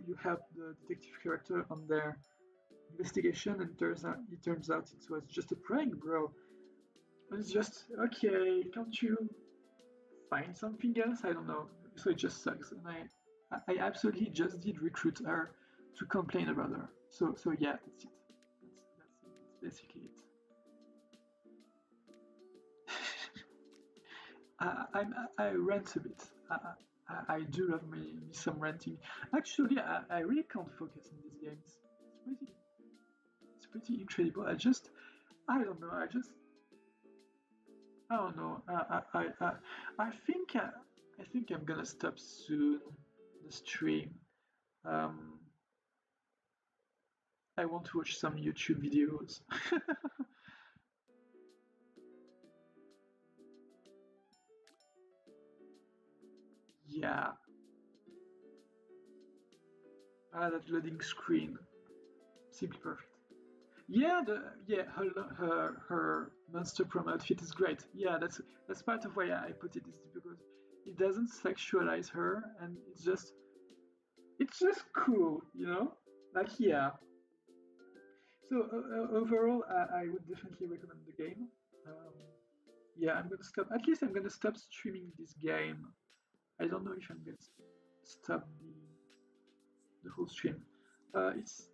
A: you have the detective character on their investigation, and it turns out it was just a prank, bro. And it's just okay. Can't you find something else? I don't know. So it just sucks, and I absolutely just did recruit her to complain about her. So yeah, that's it. That's basically it. I rant a bit. I do love me some ranting. Actually, I really can't focus in these games. It's pretty incredible. I don't know. I don't know. I think I think I'm gonna stop soon the stream. Um, I want to watch some YouTube videos. Yeah, that loading screen, simply perfect. Yeah, her Monster Prom outfit is great. Yeah, that's part of why I put it, is because it doesn't sexualize her, and it's just cool, you know. Like yeah. So overall, I would definitely recommend the game. Um, yeah, I'm gonna stop. At least I'm gonna stop streaming this game. I don't know if I'm gonna stop the whole stream. It's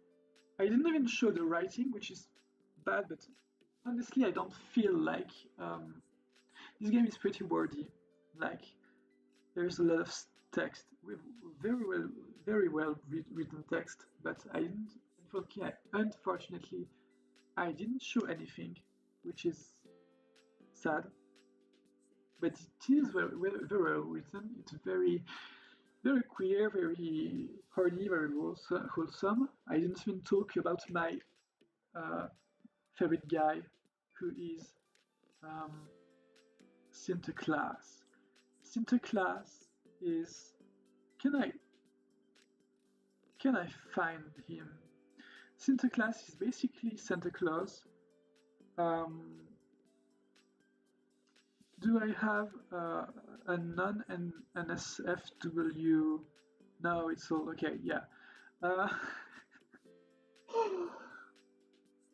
A: I didn't even show the writing, which is bad, but honestly, I don't feel like this game is pretty wordy. Like there's a lot of text with very well written text, but unfortunately, I didn't show anything, which is sad. But it is very well written. It's very queer, very horny, very wholesome. I didn't even talk about my uh, favorite guy, who is um, Sinterklaas. Sinterklaas is. Can I can I find him? Sinterklaas is basically Santa Claus. Um, do I have a non NSFW? No, it's all okay. Yeah. Uh,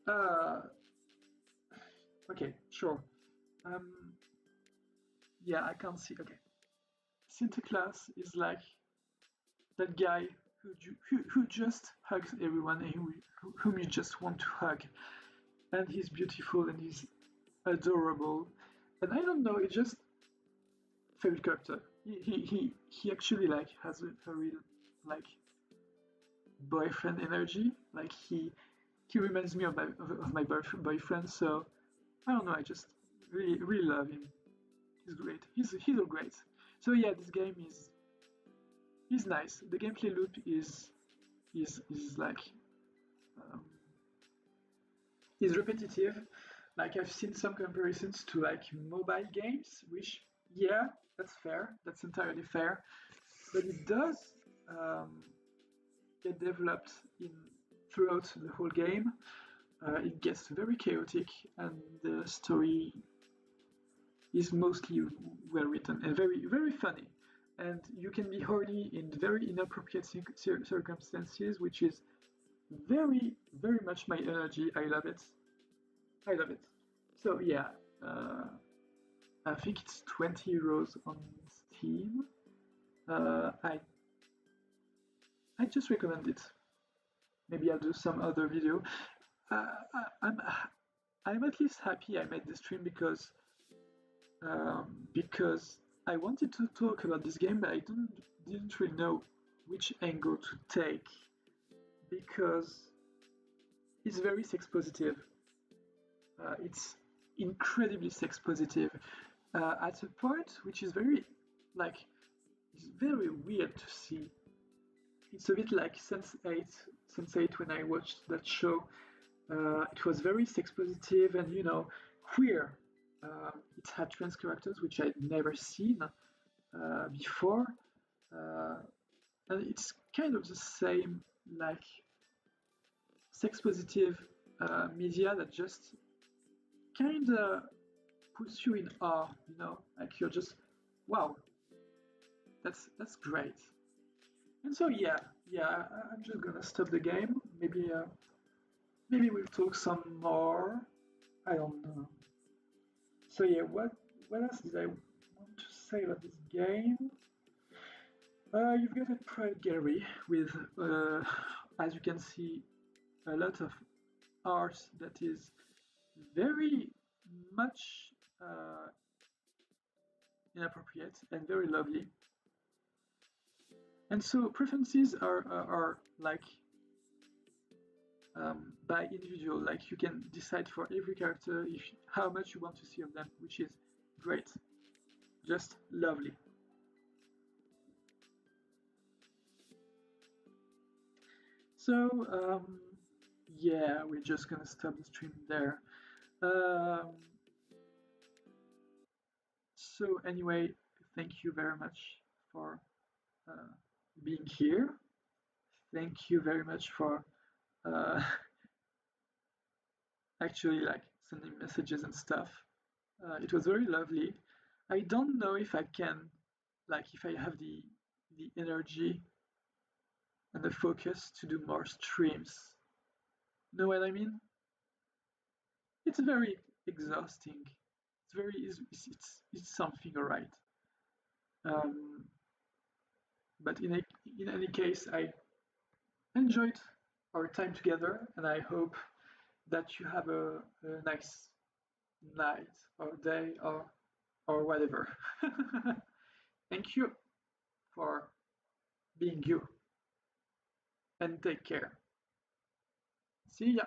A: uh, okay, sure. Um, yeah, I can't see. Okay. Sinterklaas is like that guy who just hugs everyone, and whom you just want to hug. And he's beautiful, and he's adorable. And I don't know, it's just favorite character. He actually like has a real like boyfriend energy. Like he reminds me of my boyfriend. So I don't know. I just really love him. He's great. He's all great. So yeah, this game is nice. The gameplay loop is like um, is repetitive. Like I've seen some comparisons to like mobile games, which yeah, that's fair. That's entirely fair. But it does um, get developed in throughout the whole game. It gets very chaotic, and the story is mostly well written and very funny. And you can be horny in very inappropriate circumstances, which is very much my energy. I love it. I love it. So yeah, I think it's 20 euros on Steam. I just recommend it. Maybe I'll do some other video. I'm at least happy I made this stream because I wanted to talk about this game, but I didn't really know which angle to take because it's very sex positive. It's incredibly sex positive at a point which is it's very weird to see. It's a bit like Sense8. Sense8 when I watched that show, it was very sex positive and queer. It had trans characters which I'd never seen before, uh, and it's kind of the same like sex positive media that just kind of puts you in awe. Like you're just wow, that's great. And so I'm just gonna stop the game. Maybe we'll talk some more. I don't know. So yeah, what else did I want to say about this game? You've got a private gallery with, as you can see, a lot of art that is very much inappropriate and very lovely. And so preferences are like by individual. Like you can decide for every character how much you want to see of them, which is great, just lovely. So yeah, we're just gonna stop the stream there. So anyway, thank you very much for being here. Thank you very much for uh, actually like sending messages and stuff. It was very lovely. I don't know if I can, like, if I have the energy and the focus to do more streams. Know what I mean? It's very exhausting. It's something, alright. But in any case, I enjoyed our time together, and I hope that you have a nice night or day or whatever. Thank you for being you, and take care. See ya.